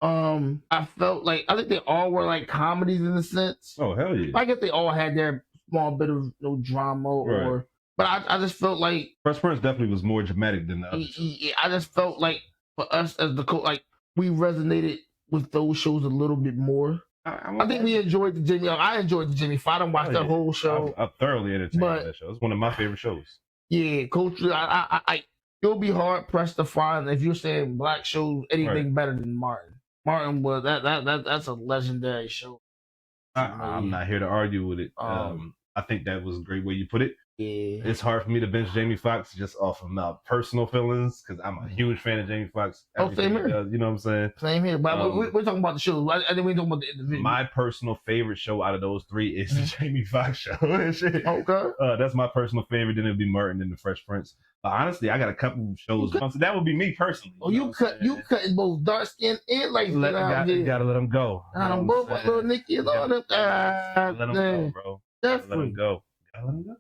I felt like I think they all were like comedies in a sense. Oh hell yeah! I guess they all had their small bit of drama, but I just felt like Fresh Prince definitely was more dramatic than the others. I just felt like for us as the like we resonated with those shows a little bit more. I think we enjoyed the Jimmy. I enjoyed the Jimmy Fallon. I didn't watch that whole show. I thoroughly entertained that show. It's one of my favorite shows. Yeah, culturally, you'll be hard pressed to find if you're saying black shows anything better than Martin. Martin was that's a legendary show. I'm not here to argue with it. I think that was a great way you put it. Yeah, it's hard for me to bench Jamie Foxx just off of my personal feelings because I'm a huge fan of Jamie Foxx. Same here. You know what I'm saying? Same here. But we're talking about the show. I didn't talking about the individual. My personal favorite show out of those three is the Jamie Foxx show. Okay. That's my personal favorite. Then it would be Martin and the Fresh Prince. Honestly, I got a couple of shows. So that would be me personally. Oh, you cutting both dark skin and light skin out there. Gotta let them go. I'm both little Nicky and all them. Let them go, bro. Let them go. Gotta let them go.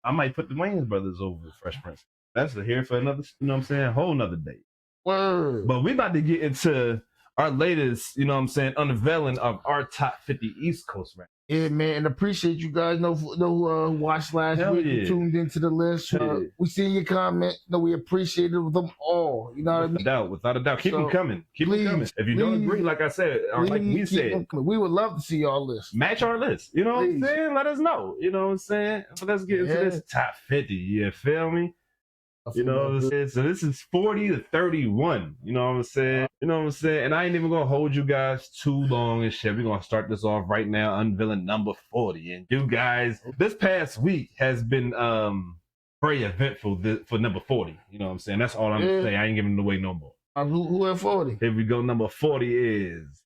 I might put the Wayans brothers over Fresh Prince. That's here for another, you know what I'm saying, whole nother day. Word. But we about to get into our latest, you know what I'm saying, unveiling of our top 50 East Coast rappers. Yeah, man, and appreciate you guys. Watched last week, tuned into the list. We seen your comment. We appreciated them all. You know what I mean? Without a doubt. Keep them coming. Keep them coming. If you don't agree, like I said, or like we said, we would love to see y'all list. Match our list. You know what I'm saying? Let us know. You know what I'm saying? But let's get into this top 50. You feel me? You know what I'm saying? So this is 40 to 31. You know what I'm saying? You know what I'm saying? And I ain't even gonna hold you guys too long and shit. We're gonna start this off right now, unveiling number 40. And you guys, this past week has been very eventful for number 40. You know what I'm saying? That's all I'm gonna say. I ain't giving it away no more. Who at 40? Here we go. Number 40 is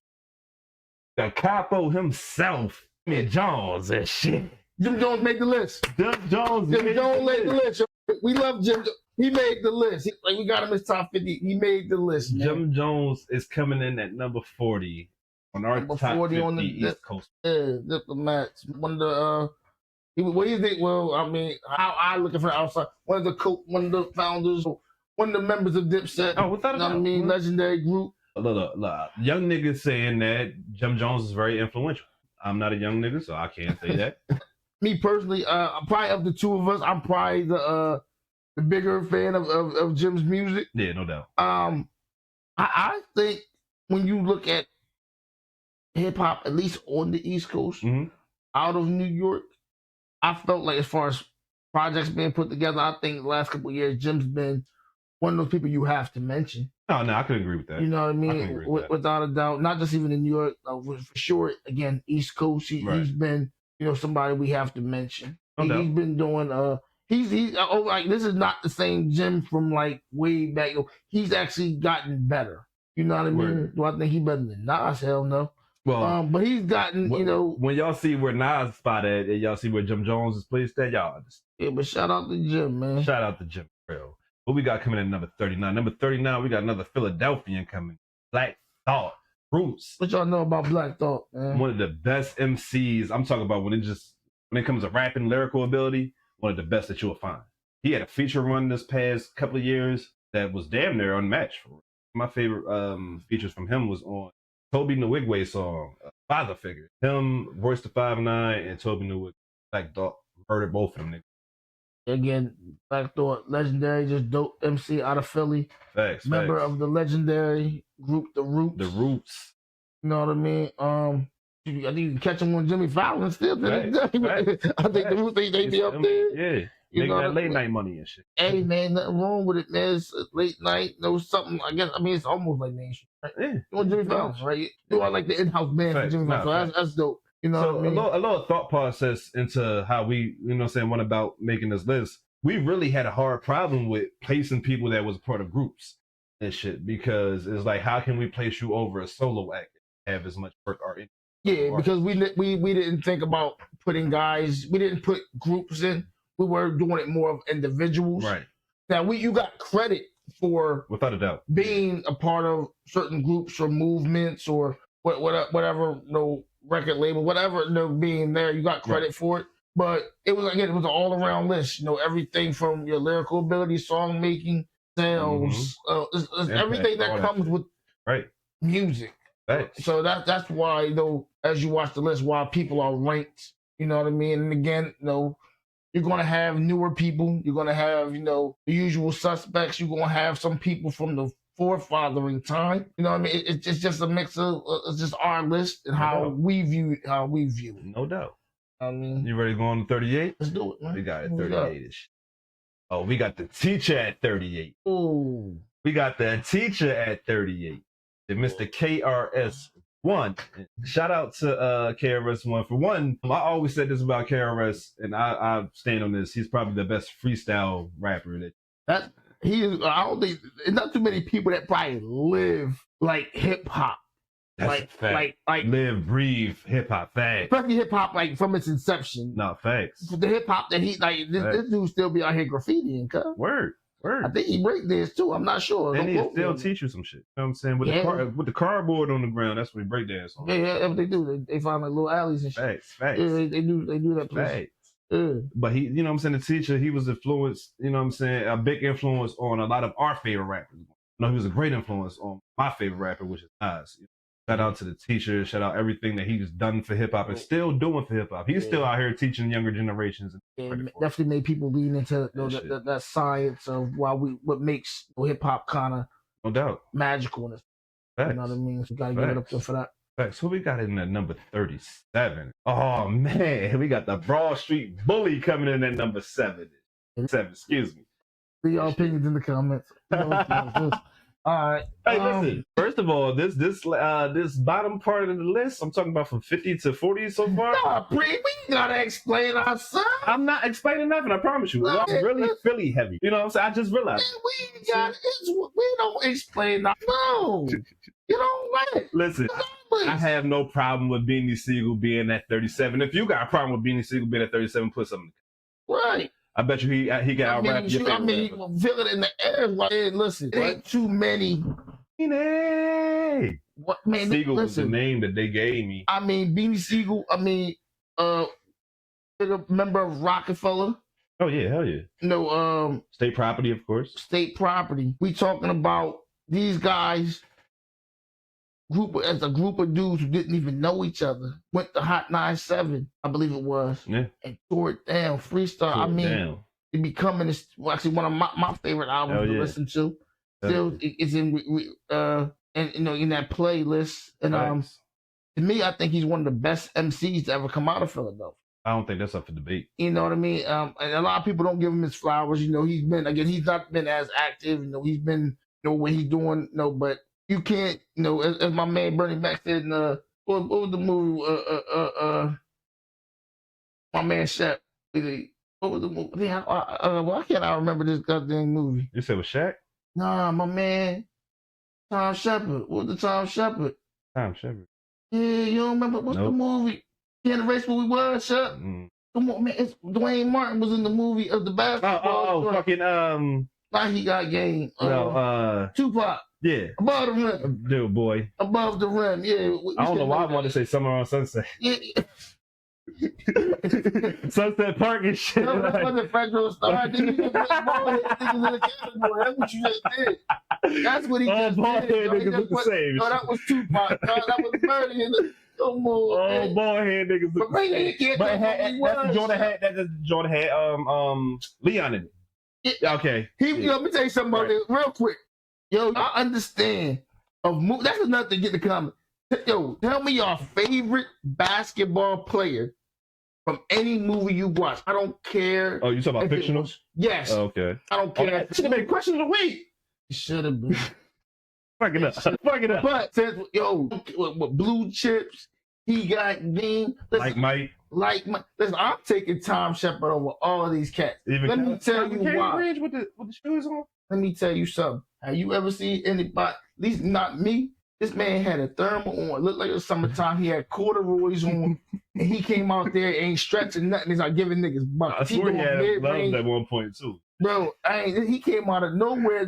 the capo himself, Jim Jones and shit. Jim Jones made the list. Jim Jones made the list. We love Jim. He made the list. We got him as top 50. He made the list, man. Jim Jones is coming in at number 40 on our top 50 on the East Coast. Yeah, Diplomats. One of the what do you think? Well, I mean, how I looking from the outside. One of the founders, one of the members of Dipset. Oh, without a doubt. I mean, legendary group. Look, young niggas saying that Jim Jones is very influential. I'm not a young nigga, so I can't say that. Me personally, probably of the two of us, I'm probably the bigger fan of Jim's music. Yeah, no doubt. I think when you look at hip hop, at least on the East Coast, out of New York, I felt like as far as projects being put together. I think the last couple of years, Jim's been one of those people you have to mention. No, I can agree with that. You know what I mean? Without a doubt. Not just even in New York, for sure. Again, East Coast. He's been, somebody we have to mention. He's been doing. He's like, this is not the same Jim from like way back. He's actually gotten better. You know what I mean? Word. Do I think he's better than Nas? Hell no. Well, but he's gotten, when y'all see where Nas spot at, and y'all see where Jim Jones is placed at, y'all understand. Yeah, but shout out to Jim, man. Shout out to Jim, bro. What we got coming in number 39? Number 39, we got another Philadelphian coming. Black Thought, Roots. What y'all know about Black Thought, man? One of the best MCs. I'm talking about when it comes to rapping, lyrical ability, one of the best that you'll find. He had a feature run this past couple of years that was damn near unmatched. My favorite features from him was on Toby Nwigwe song, Father Figure. Him, Royce the 5'9", and Toby Nwigwe. Black Thought murdered both of them niggas. Again, Black Thought, legendary, just dope MC out of Philly. Facts. Member of the legendary group, The Roots. The Roots. You know what I mean? I think you can catch him on Jimmy Fallon still to this day. I think The Roots, they be up there. Yeah. Making that late night money and shit. Hey, man, nothing wrong with it, man. It's late night, something. It's almost like mainstream. Right? Yeah. You on Jimmy Fallon, right? I like the in-house band for Jimmy Fallon, so that's dope. You know what I mean? A little thought process into how we, went about making this list. We really had a hard problem with placing people that was part of groups and shit, because it's like, how can we place you over a solo act and have as much work or because we didn't think about putting guys. We didn't put groups in. We were doing it more of individuals. Right. Now you got credit for, without a doubt, being a part of certain groups or movements or whatever, record label, whatever, being there, you got credit for it. But it was an all around list. Everything from your lyrical ability, song making, sales, everything that comes with music. Right. So that's why, as you watch the list, why people are ranked. You know what I mean? And again, you're gonna have newer people. You're gonna have, the usual suspects. You're gonna have some people from the forefathering time. You know what I mean? It's just a mix of it's just our list and how we view it. No doubt. I mean, you ready to go on to 38? Let's do it, man. We got it 38-ish. Oh, we got the teacher at 38. Oh, we got the teacher at 38. And Mr. KRS-One. Shout out to KRS-One. For one, I always said this about KRS, and I stand on this. He's probably the best freestyle rapper that he is. I don't think there's not too many people that probably live like hip hop. Like live, breathe hip hop, facts. Especially hip hop, like from its inception. No, facts. The hip hop that he this dude still be out here graffitiing, cuz. Word. I think he break dance too. I'm not sure. And he still teach you some shit. You know what I'm saying? With the cardboard on the ground, that's what he break dance on. Yeah, they do. They find like little alleys and shit. Facts. Yeah, they do that. Facts. Yeah. But he, you know what I'm saying, the teacher, he was influenced, you know what I'm saying, a big influence on a lot of our favorite rappers. He was a great influence on my favorite rapper, which is Nas. Shout out to the teacher. Shout out everything that he's done for hip hop and still doing for hip hop. He's still out here teaching younger generations. Definitely made people lean into that science of what makes hip hop kind of no doubt magical. You know what I mean? So we gotta give it up there for that. Facts. Who we got in at number 37? Oh man, we got the Broad Street Bully coming in at number 7. Excuse me. Leave your opinions in the comments. All right. Hey, listen. First of all, this bottom part of the list, I'm talking about from 50 to 40 so far. No, we gotta explain ourselves. I'm not explaining nothing. I promise you. I'm really Philly heavy. You know what I'm saying? I just realized. We don't explain that. No, you don't like it. Listen, I have no problem with Beanie Siegel being at 37. If you got a problem with Beanie Siegel being at 37, put something. Right. I bet you he got out rap your favorite rapper. Feel it in the air. Like, hey, listen, ain't too many. What man? Siegel was the name that they gave me. I mean, Beanie Siegel. I mean, a member of Rockefeller. Oh yeah, hell yeah. No, State Property, of course. State Property. We talking about these guys. As a group of dudes who didn't even know each other, went to Hot 97, I believe it was, and tore it down. Freestyle. It becoming actually one of my favorite albums to listen to. Still, it's in in that playlist. And to me, I think he's one of the best MCs to ever come out of Philadelphia. I don't think that's up for debate. You know what I mean? And a lot of people don't give him his flowers. You know, he's not been as active. You know, he's been, you know, what he's doing. You know, but you can't, you know, as my man Bernie Mac said in what was the movie? My man Shaq. What was the movie? Why can't I remember this goddamn movie? You said with Shaq? Nah, my man Tom Shepard. What was the Tom Shepard? Tom Shepard. Yeah, you don't remember? What's the movie? Can't erase what we was, Shep. Come on, man. It's Dwayne Martin was in the movie of the basketball. Fucking Like he got game. Tupac. Yeah. Above the rim. Dude, boy. Above the rim. Yeah. I don't know why I wanted to say Summer on Sunset. Yeah. Sunset Park and shit. No, that wasn't Federal Star. Niggas just put bald head niggas in the category. That's what you just did. That's what he just did. Bald head niggas look the same. No, that was Tupac. No, that was Bernie. Come on. Bald head niggas look the same. But Jordan had Leon in it. Yeah, okay. Let me tell you something about this real quick. Yo, I understand. That's enough to get the comment. Yo, tell me your favorite basketball player from any movie you watch. I don't care. Oh, you talking about fictional? Yes. Oh, okay. I don't care. That should have been question of the week. It should have been. Fuck it up. Fuck it up. But since with blue chips, he got game. Listen, like Mike. Listen, I'm taking Tom Shepard over all of these cats. Let me tell you why. With the shoes on. Let me tell you something. Have you ever seen anybody? At least not me. This man had a thermal on. It looked like it was summertime. He had corduroys on. And he came out there and ain't stretching nothing. He's like giving niggas bucks. I swear he had gloves at one point too. Bro, he came out of nowhere.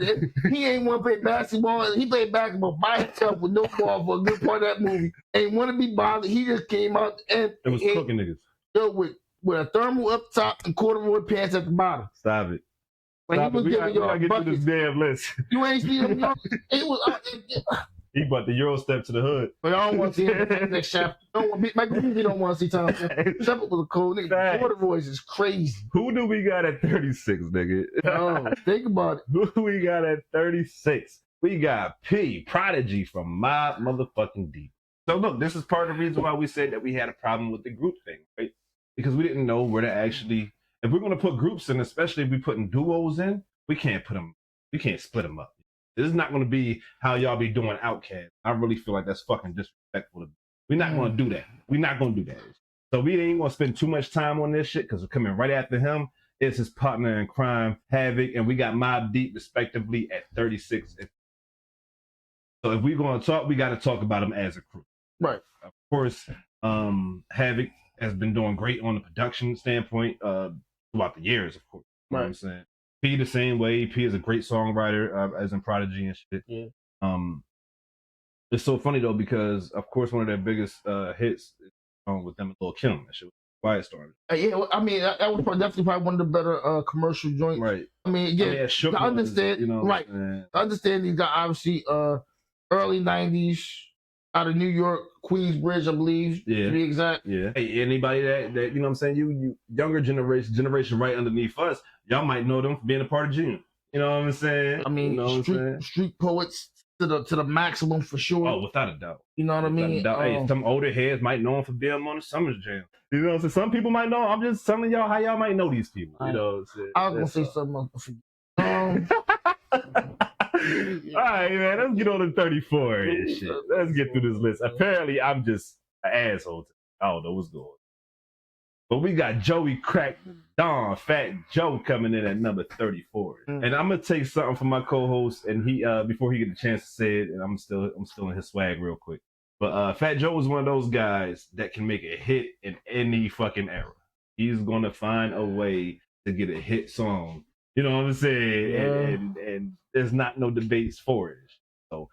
He ain't want to play basketball. He played basketball by himself with no ball for a good part of that movie. Ain't want to be bothered. He just came out and it was cooking niggas. Yo, with a thermal up top and corduroy pants at the bottom. Stop it. Like he was giving y'all get through this damn list. You ain't see him. It was. He brought the Euro step to the hood. But I don't want to see him next Shepard. Michael Beasley don't want to see Tom Shepard. Shepard was a cool nigga. Corduroys is crazy. Who do we got at 36, nigga? Oh, think about it. Who we got at 36? We got P, Prodigy from Mob motherfucking Deep. So look, this is part of the reason why we said that we had a problem with the group thing, right? Because we didn't know where to actually, if we're going to put groups in, especially if we're putting duos in, we can't split them up. This is not going to be how y'all be doing Outkast. I really feel like that's fucking disrespectful. We're not going to do that. We're not going to do that. So we ain't going to spend too much time on this shit because we're coming right after him. It's his partner in crime, Havoc, and we got Mobb Deep respectively at 36. So if we're going to talk, we got to talk about them as a crew. Right. Of course, Havoc has been doing great on the production standpoint throughout the years, of course. You know what I'm saying? P the same way. P is a great songwriter, as in Prodigy and shit. Yeah. It's so funny though because of course one of their biggest hits is with them and Lil Kim. That shit was Quiet Storm. Yeah, I mean that was definitely probably one of the better commercial joints. Right. I mean, yeah, I understand. You know, right. I understand these got obviously early '90s out of New York, Queensbridge, I believe. Yeah. To be exact. Yeah. Hey, anybody that you know what I'm saying, you younger generation right underneath us, y'all might know them for being a part of June. You know what I'm saying? I mean, you know street poets to the maximum for sure. Oh, without a doubt. You know what I mean? Hey, some older heads might know them for being on the Summer Jam. You know what I'm saying? Some people might know. I'm just telling y'all how y'all might know these people. You know what I'm saying? I was gonna say something else. All right, man. Let's get on to 34 and shit. Let's get through this list. Apparently, I'm just an asshole. I don't know what's going on. But we got Joey Crack Don, Fat Joe coming in at number 34. And I'm gonna take something from my co-host, and he before he get a chance to say it, and I'm still in his swag real quick. But Fat Joe was one of those guys that can make a hit in any fucking era. He's gonna find a way to get a hit song. You know what I'm saying? Yeah. And there's not no debates for it. So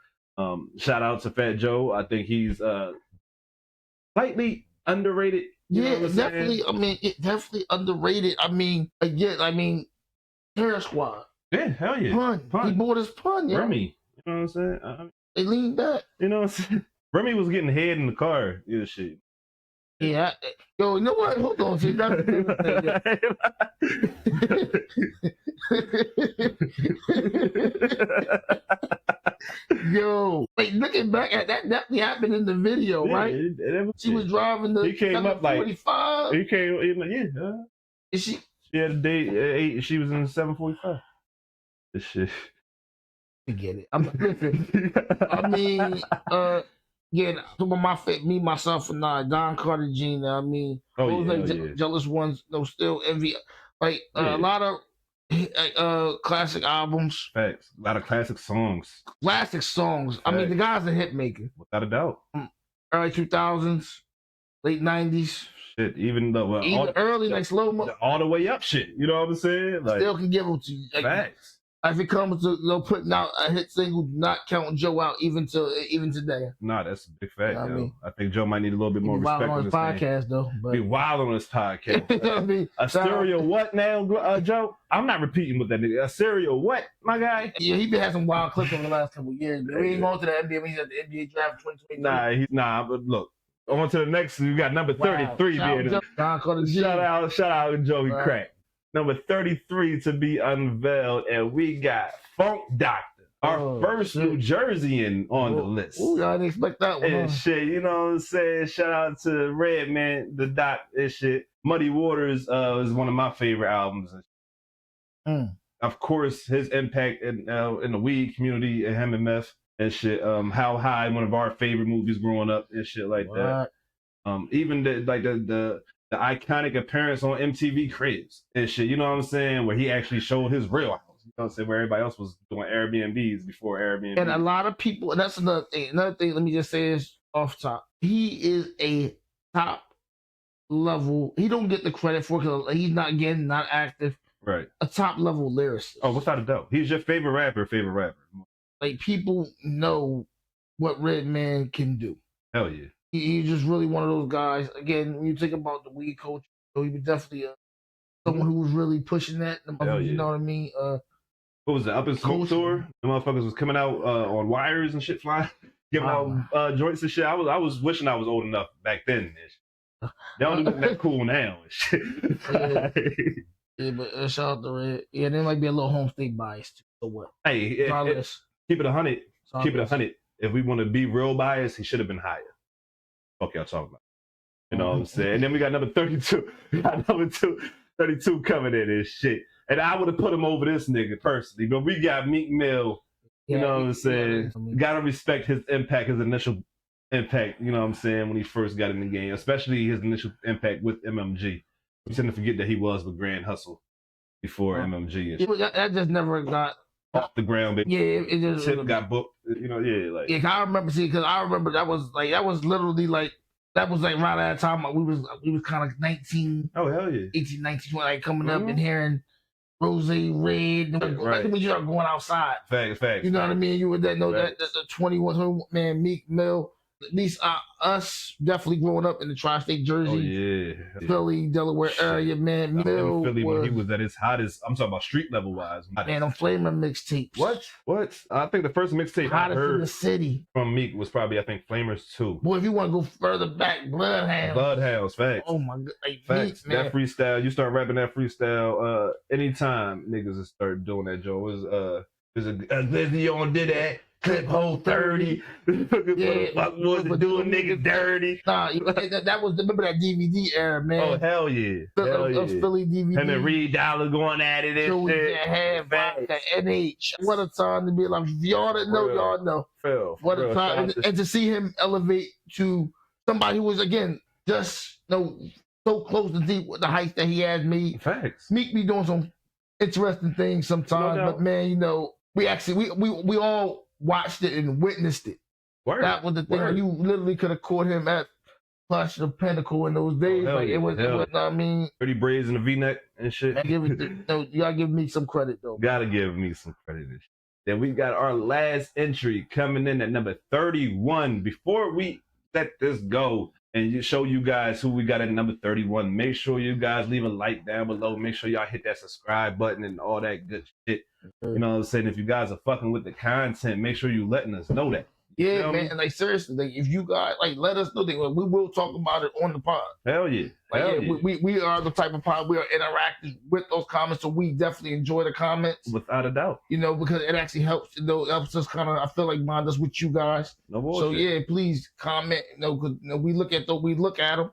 shout out to Fat Joe. I think he's slightly underrated. You know definitely. I mean, definitely underrated. I mean, again, Terror Squad. Yeah, hell yeah. Pun. He bought his pun. Yeah. Remy. You know what I'm saying? They leaned back. You know what I'm saying? Remy was getting head in the car. Yeah, shit. Yeah. Yo, you know what? Hold on. See, that's Yo, like looking back at that definitely happened in the video, right? She was driving the. He came up like 45. He came, yeah. Is she? She had a date at 8. She was in 7:45. This shit. Forget it. Listen. I mean, yeah. Some of my me, myself, and Don Carter, Gina. I mean, those jealous ones. No, still envy. Like a lot of classic albums. Facts. A lot of classic songs. Classic songs. Facts. I mean, the guy's a hit maker. Without a doubt. Early 2000s, late 90s. Shit, even though even early, like slow mo, all the way up shit. You know what I'm saying? Like, still can give them to you. Like, facts. If it comes to putting out a hit single, not counting Joe out even today. Nah, that's a big fact. You know yo. I mean? I think Joe might need a little bit more respect on his podcast, though. But... Be wild on his podcast. You know what I mean? A stereo what now, Joe? I'm not repeating with that nigga. A stereo what, my guy? Yeah, he been had some wild clips over the last couple of years. Man. We ain't going to the NBA when he's at the NBA draft 2023. Nah, but look. On to the next. We got number 33 being shout out Joey Crack. Number 33 to be unveiled, and we got Funk Doctor, our first New Jerseyan on the list. Ooh, I didn't expect that one. And shit, you know what I'm saying? Shout out to Redman, the Doc, and shit. Muddy Waters is one of my favorite albums. Of course, his impact in the weed community and him and meth and shit. How High, one of our favorite movies growing up and shit like that. Even the iconic appearance on MTV Cribs and shit, you know what I'm saying? Where he actually showed his real house. You know what I'm saying? Where everybody else was doing Airbnbs before Airbnb. And a lot of people, and that's another thing. Another thing, let me just say this off top. He is a top level. He don't get the credit for because he's not active. Right. A top level lyricist. Oh, without a doubt. He's your favorite rapper. Like, people know what Redman can do. Hell yeah. He's just really one of those guys. Again, when you think about the weed culture, he was definitely someone who was really pushing that. You know what I mean? What was the Up in Smoke tour? The motherfuckers was coming out on wires and shit, flying, giving out joints and shit. I was wishing I was old enough back then. Y'all don't look that cool now and shit. Yeah, but shout out to Red. Yeah, there might be a little home state bias too. So what? Hey, keep it 100. Keep it 100. If we want to be real biased, he should have been higher. Fuck y'all talking about. You know what I'm saying? And then we got number 32. We got number 32 coming in and shit. And I would have put him over this nigga personally. But we got Meek Mill. You know what I'm saying? Gotta respect his impact, his initial impact, you know what I'm saying, when he first got in the game. Especially his initial impact with MMG. We tend to forget that he was with Grand Hustle before MMG. That just never got off the ground, baby. Yeah, it just Tip got booked. You know, I remember because that was literally like that was like right at that time we was kind of like 19. Oh hell yeah, 18, 19, like coming up and hearing Rose Red. Right. When you start going outside. Facts. You know what I mean? You would know that the 21 man Meek Mill. At least us definitely growing up in the tri-state Jersey, Philly, Delaware area, man. Mill Philly when he was at his hottest. I'm talking about street level wise. Man, I'm Flamer mixtapes. What? I think the first mixtape I heard in the city from Meek was probably Flamers 2. Boy, if you want to go further back, Bloodhounds, facts. Oh my god, facts. Meek, that freestyle, you start rapping that freestyle. Anytime niggas just start doing that, Joe, was a glizzy on did that. Clip hole 30. Fuck was doing niggas dirty. Nah, that was remember that DVD era, man. Oh hell yeah. Philly DVD. Him and Reed Dollar going at it and shit. The NH. What a time to be alive. If y'all didn't know, y'all know. What a time. And to see him elevate to somebody who was again just so close to the heights that he has made. Facts. Meek be doing some interesting things sometimes, but man, we all watched it and witnessed it. Word. That was the thing. Word. You literally could have caught him at Clash of the Pinnacle in those days. It was I mean, pretty braids in the V-neck and shit. You gotta give me some credit though. Gotta give me some credit. Then we got our last entry coming in at number 31. Before we let this go and show you guys who we got at number 31, make sure you guys leave a like down below. Make sure y'all hit that subscribe button and all that good shit. You know what I'm saying? If you guys are fucking with the content, make sure you letting us know that. Yeah, You know man. And like seriously, like if you guys like let us know, that we will talk about it on the pod. Hell yeah. Like Hell yeah, we are the type of pod, we are interactive with those comments, so we definitely enjoy the comments. Without a doubt. You know, because it actually helps, you know, helps us kind of, I feel like, mind us with you guys. No bullshit. So yeah, please comment. You know, because you know, we look at them,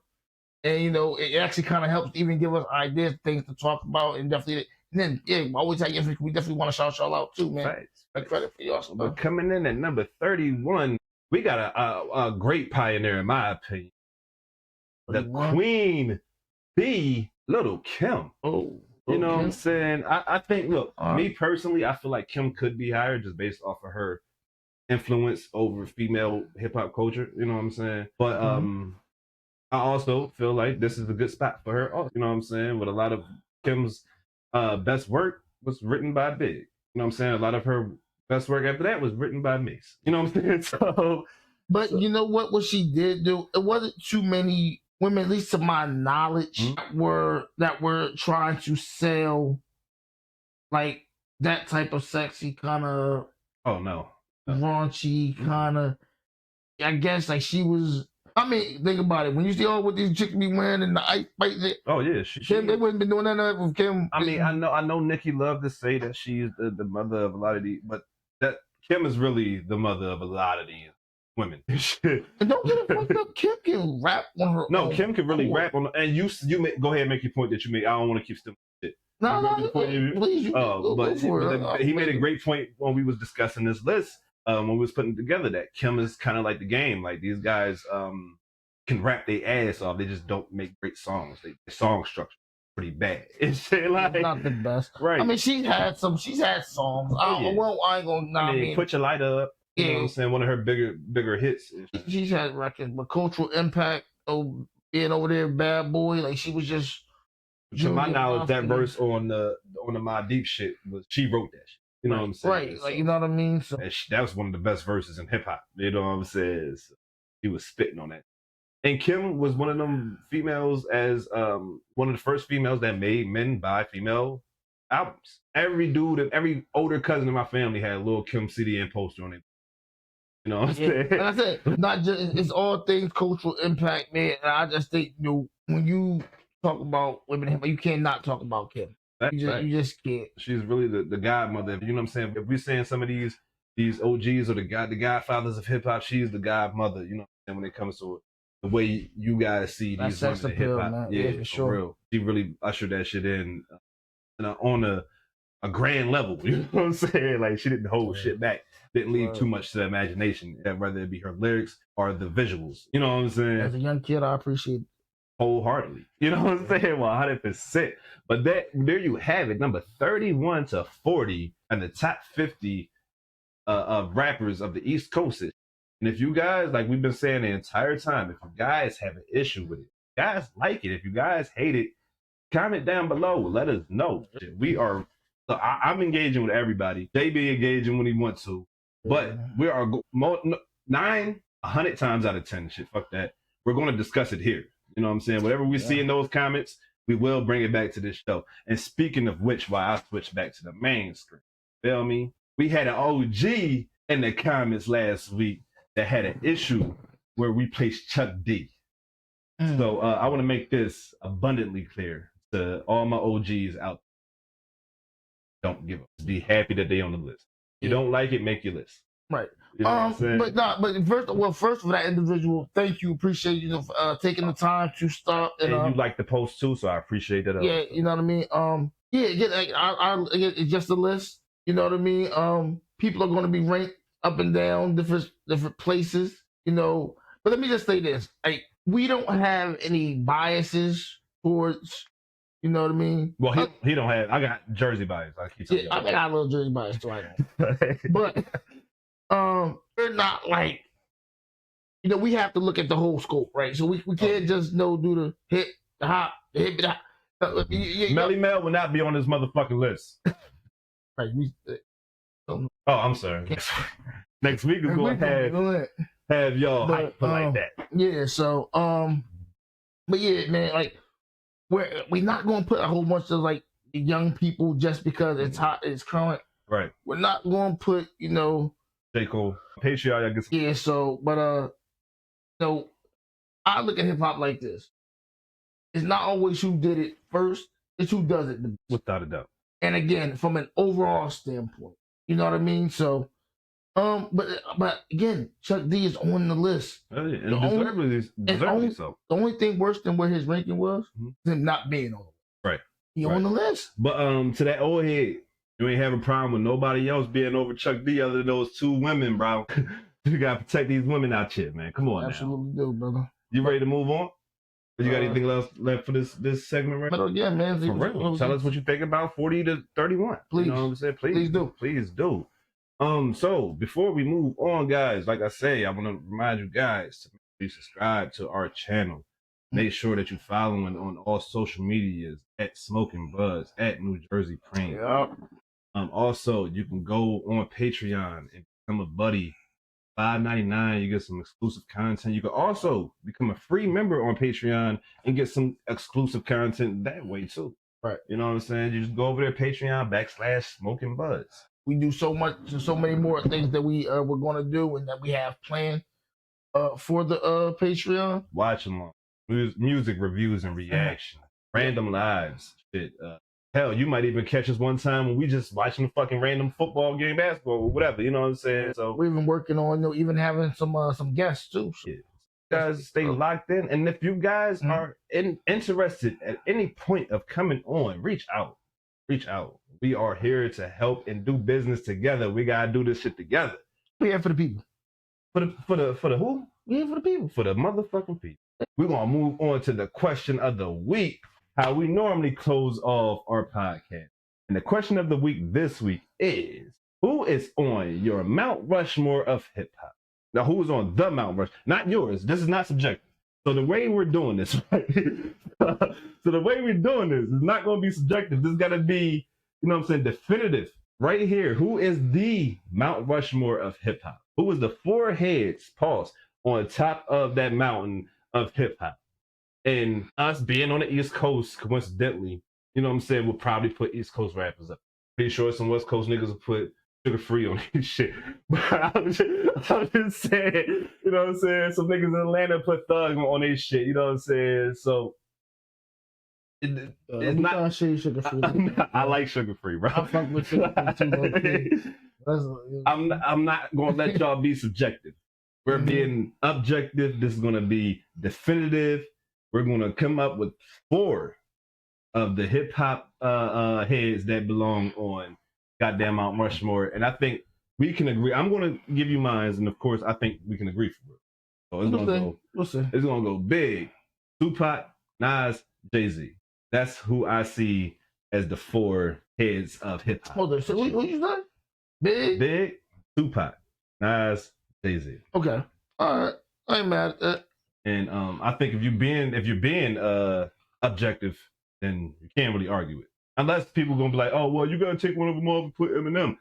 and you know, it actually kind of helps even give us ideas, things to talk about, and definitely. And then yeah, always like we definitely want to shout y'all out too, man. Facts. Like credit for y'all. But coming in at number 31, we got a great pioneer in my opinion. The Queen Bee, Little Kim. Oh. You know what I'm saying? I think, look, me personally, I feel like Kim could be higher just based off of her influence over female hip hop culture. You know what I'm saying? But I also feel like this is a good spot for her. Also, you know what I'm saying? With a lot of Kim's best work was written by Big. You know what I'm saying? A lot of her best work after that was written by Mace. You know what I'm saying? But you know what she did do? It wasn't too many women, at least to my knowledge, that were trying to sell like that type of sexy kind of raunchy kind of. I guess like she was. I mean, think about it. When you see all what these chicks be wearing in the ice fight, Kim, they wouldn't been doing that with Kim. I mean, I know Nikki loved to say that she's the mother of a lot of these, but that Kim is really the mother of a lot of these women. And don't get it fucked up. Kim can rap on her own. No, Kim can really rap on. And you go ahead and make your point that you made. I don't want to keep still shit. No, please. But he made a great point when we was discussing this list. When we was putting it together, that Kim is kind of like the game. Like these guys can rap their ass off. They just don't make great songs. Their song structure pretty bad. It's like not the best. Right. I mean, she's had songs. I ain't gonna. I mean, Put Your Light Up. You know what I'm saying? One of her bigger hits. She's had records, but Cultural Impact, being over there, Bad Boy, like she was just. To my knowledge, that verse on the My Deep shit she wrote that shit. You know what I'm saying? Right, like you know what I mean. So that was one of the best verses in hip hop. You know what I'm saying? So he was spitting on that. And Kim was one of them females, as one of the first females that made men buy female albums. Every dude and every older cousin in my family had a little Kim CD and poster on it. You know what I'm saying? And I said, not just it's all things cultural impact, man. And I just think, you know, when you talk about women, you cannot talk about Kim. You just can't. She's really the godmother. You know what I'm saying? If we're saying some of these OGs or the godfathers of hip hop, she's the godmother. You know what I'm saying? When it comes to the way you guys see these women in hip hop, yeah, for sure. Real. She really ushered that shit in on a grand level. You know what I'm saying? Like she didn't hold shit back. Didn't leave too much to the imagination, whether it be her lyrics or the visuals. You know what I'm saying? As a young kid, I appreciate it. Wholeheartedly. You know what I'm saying? 100%. But there you have it, number 31 to 40 and the top 50 of rappers of the East Coast. And if you guys, like we've been saying the entire time, if you guys have an issue with it, if you guys like it, if you guys hate it, comment down below. Let us know. I'm engaging with everybody. They be engaging when he wants to. But we are 100 times out of 10. Shit, fuck that. We're going to discuss it here. You know what I'm saying? Whatever we see in those comments, we will bring it back to this show. And speaking of which, while I switch back to the main screen, feel me? We had an OG in the comments last week that had an issue where we placed Chuck D. So I want to make this abundantly clear to all my OGs out there. Don't give up. Be happy that they on the list. You don't like it, make your list. Right. You know but first for that individual, thank you, appreciate you taking the time to start. And you like the post too, so I appreciate that. Yeah, you know what I mean. It's just a list. You know what I mean. People are going to be ranked up and down different places. You know, but let me just say this: like we don't have any biases towards. You know what I mean? Well, he don't have. I got Jersey bias. I got a little Jersey bias too. I know. But they're not like, you know, we have to look at the whole scope, right? So we can't just do the hit, the hop, the hit, the hop. Melly Mel will not be on this motherfucking list. Right. I'm sorry. Next week is going to have y'all hype like that. Yeah. So but yeah, man, like we're not going to put a whole bunch of like young people just because it's hot, it's current. Right. We're not going to put, you know, J. Cole. Patreon, I guess. Yeah. So, but so I look at hip hop like this. It's not always who did it first; it's who does it. Without a doubt. And again, from an overall standpoint, you know what I mean. So, but again, Chuck D is on the list. Oh, yeah. And deservedly so. The only thing worse than where his ranking was is him not being on the list. Right. He on the list. But to that old head, you ain't have a problem with nobody else being over Chuck D other than those two women, bro. You gotta protect these women out here, man. Come on, Absolutely now. do, brother. You ready to move on? You got anything else left for this segment, right? But yeah, man. For real. Tell us what you think about 40 to 31. Please. You know what I'm saying? Please do. Please do. So before we move on, guys, like I say, I want to remind you guys to make sure you subscribe to our channel. Make sure that you're following on all social medias at Smoking Buzz, at New Jersey Preem. Yep. Also, you can go on Patreon and become a buddy. $5.99, you get some exclusive content. You can also become a free member on Patreon and get some exclusive content that way too. Right. You know what I'm saying? You just go over there, Patreon / Smoking Buzz. We do so many more things that we're going to do and that we have planned for the Patreon. Watch along, music reviews and reaction, random lives, shit. Hell, you might even catch us one time when we just watching a fucking random football game, basketball, or whatever. You know what I'm saying? So we've been working on even having some guests too. So. Yeah. Guys, stay locked in, and if you guys are interested at any point of coming on, reach out. We are here to help and do business together. We gotta do this shit together. We here for the people. For the who? We here for the people. For the motherfucking people. We're gonna move on to the question of the week. How we normally close off our podcast. And the question of the week this week is, who is on your Mount Rushmore of hip hop? Now, who's on the Mount Rushmore? Not yours. This is not subjective. So the way we're doing this, right? So the way we're doing this is not going to be subjective. This got to be, you know what I'm saying, definitive. Right here, who is the Mount Rushmore of hip hop? Who is the four heads, pause, on top of that mountain of hip hop? And us being on the East Coast, coincidentally, you know what I'm saying, we'll probably put East Coast rappers up. Pretty sure some West Coast niggas will put Sugar Free on this shit. But I'm just saying, you know what I'm saying? Some niggas in Atlanta put Thug on their shit, you know what I'm saying? So, it's not Sugar Free. I like Sugar Free, bro. I fuck with Sugar Free too. I'm not going to let y'all be subjective. We're being objective. This is going to be definitive. We're going to come up with 4 of the hip hop heads that belong on goddamn Mount Rushmore, and I think we can agree. I'm going to give you mine, and of course, I think we can agree for it. So it's going to go. It's going to go Big, Tupac, Nas, Jay-Z. That's who I see as the 4 heads of hip hop. Hold on. So what you say? Big, Tupac, Nas, Jay-Z. Okay. All right. I ain't mad at that. And I think if you're being objective, then you can't really argue it. Unless people are gonna be like, oh well, you gotta take one of them off and put Eminem.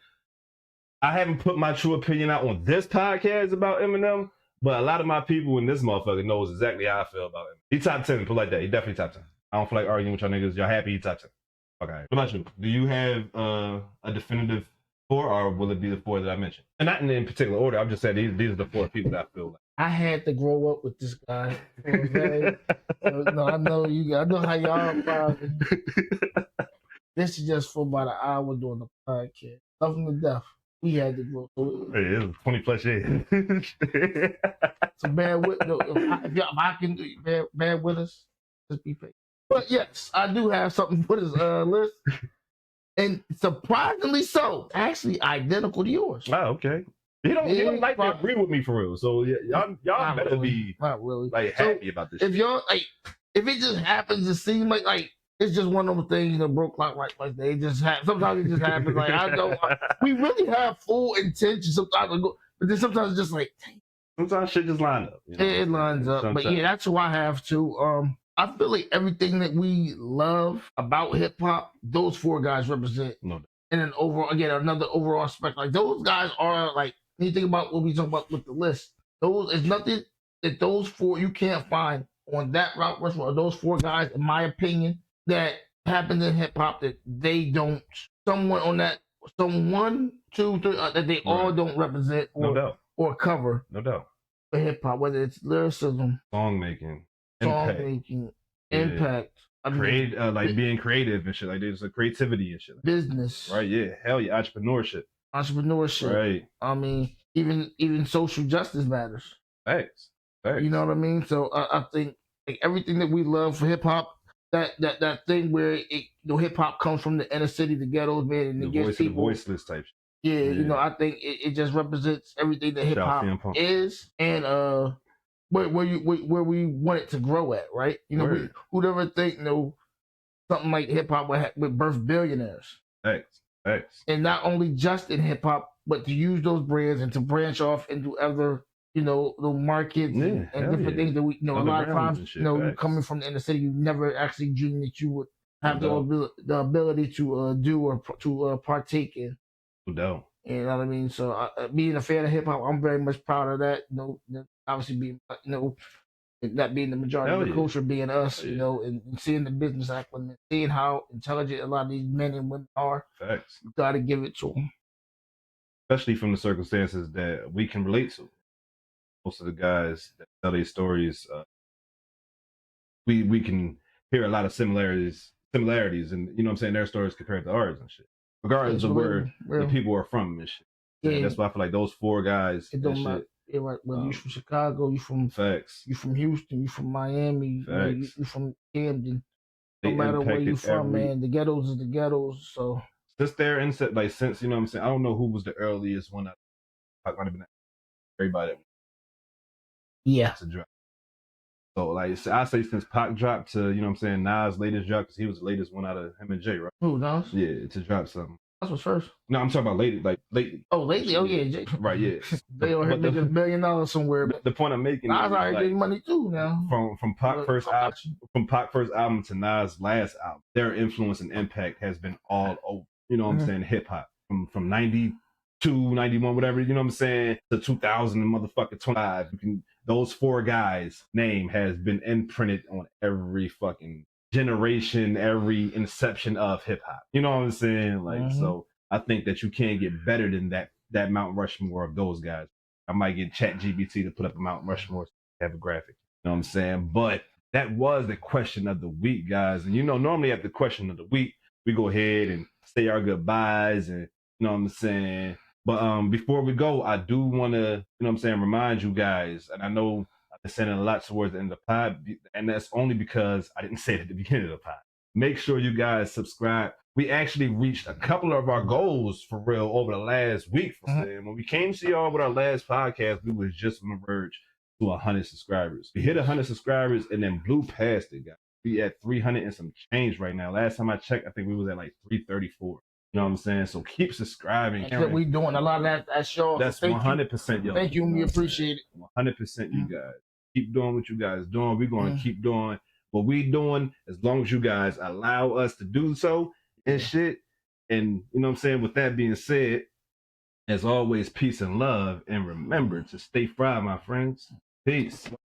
I haven't put my true opinion out on this podcast about Eminem, but a lot of my people in this motherfucker knows exactly how I feel about him. He top 10, put like that. He definitely top 10. I don't feel like arguing with y'all niggas. Y'all happy? He top 10. Okay. What about you? Do you have a definitive 4, or will it be the 4 that I mentioned? And not in particular order. I'm just saying these are the 4 people that I feel like. I had to grow up with this guy. Okay? No, I know you. I know how y'all probably. This is just for about an hour doing the podcast. Something to death. We had to grow. Hey, it was 20 plus years. So bear with. If I can bear with us, just be patient. But yes, I do have something for this list, and surprisingly so, actually identical to yours. Oh, okay. He don't like to agree with me for real. So y'all better be not really like happy about this. If shit. y'all if it just happens to seem like it's just one of those things that broke clock like they just happen. Sometimes it just happens. Like I know we really have full intention sometimes to go, but then sometimes it's just like sometimes shit just lines up. You know? It lines up. Sometimes. But yeah, that's who I have too. I feel like everything that we love about hip hop, those 4 guys represent. No. And then another overall aspect. Like those guys are like. When you think about what we talk about with the list, those is nothing that those 4 you can't find on that Mount Rushmore. Those 4 guys, in my opinion, that happens in hip hop that they don't. Someone on that, 2, 3, that they all don't represent or or cover No doubt. for hip hop, whether it's lyricism, Song making, impact. I mean, like being creative and shit. Like there's a creativity and shit. Business. Right, yeah. Hell yeah, entrepreneurship. Right. I mean, even social justice matters. Facts. You know what I mean? So I think like everything that we love for hip hop, that thing where hip hop comes from the inner city, the ghettos, man, and it gives people voiceless type shit. Yeah, I think it just represents everything that hip hop is, and where we want it to grow at, right? Who'd ever think something like hip hop would birth billionaires? Thanks. And not only just in hip hop, but to use those brands and to branch off into other the markets and different things that we a lot of times coming from the inner city, you never actually dreamed that you would have the ability to do or to partake in. No. You know what I mean? So being a fan of hip hop, I'm very much proud of that. Obviously being not being the majority of the culture, being us, and seeing the business acumen, seeing how intelligent a lot of these men and women are. Facts. You gotta give it to them. Especially from the circumstances that we can relate to. Most of the guys that tell these stories, we can hear a lot of similarities, and their stories compared to ours and shit. Regardless of where the people are from and shit. Yeah. That's why I feel like those four guys. It don't matter. Right. Whether you from Chicago, you from you from Houston, you from Miami, you from Camden. No matter where you from, man, the ghettos is the ghettos. So since their inset, since I don't know who was the earliest one. I might have been everybody. To drop. So I say since Pac dropped to Nas' latest drop, because he was the latest one out of him and Jay, right? Who, Nas? Yeah, to drop something. That's what's first. No, I'm talking about lately. Oh, lately? Oh, yeah. Jay. Right, yeah. They over here making $1 billion somewhere. The point I'm making Nas already getting money too now. From Pac first album to Nas' last album, their influence and impact has been all over. You know what I'm saying? Hip hop from 92, 91, whatever. You know what I'm saying? To 2000 and motherfucking 25. Those four guys' name has been imprinted on every fucking generation, every inception of hip hop. You know what I'm saying? So I think that you can't get better than that Mount Rushmore of those guys. I might get ChatGPT to put up a Mount Rushmore, have a graphic. You know what I'm saying? But that was the question of the week, guys. And normally at the question of the week, we go ahead and say our goodbyes and you know what I'm saying. But before we go, I do want to, remind you guys, and I know I've been saying it a lot towards the end of the pod, and that's only because I didn't say it at the beginning of the pod. Make sure you guys subscribe. We actually reached a couple of our goals for real over the last week. When we came to y'all with our last podcast, we was just on the verge to 100 subscribers. We hit 100 subscribers and then blew past it, guys. We at 300 and some change right now. Last time I checked, I think we was at 334. You know what I'm saying? So keep subscribing. And we doing a lot of that show. That's 100%, y'all. Thank you. We appreciate it. 100%, you guys. Keep doing what you guys doing. We're going to keep doing what we doing as long as you guys allow us to do so and shit. And you know what I'm saying? With that being said, as always, peace and love. And remember to stay fried, my friends. Peace.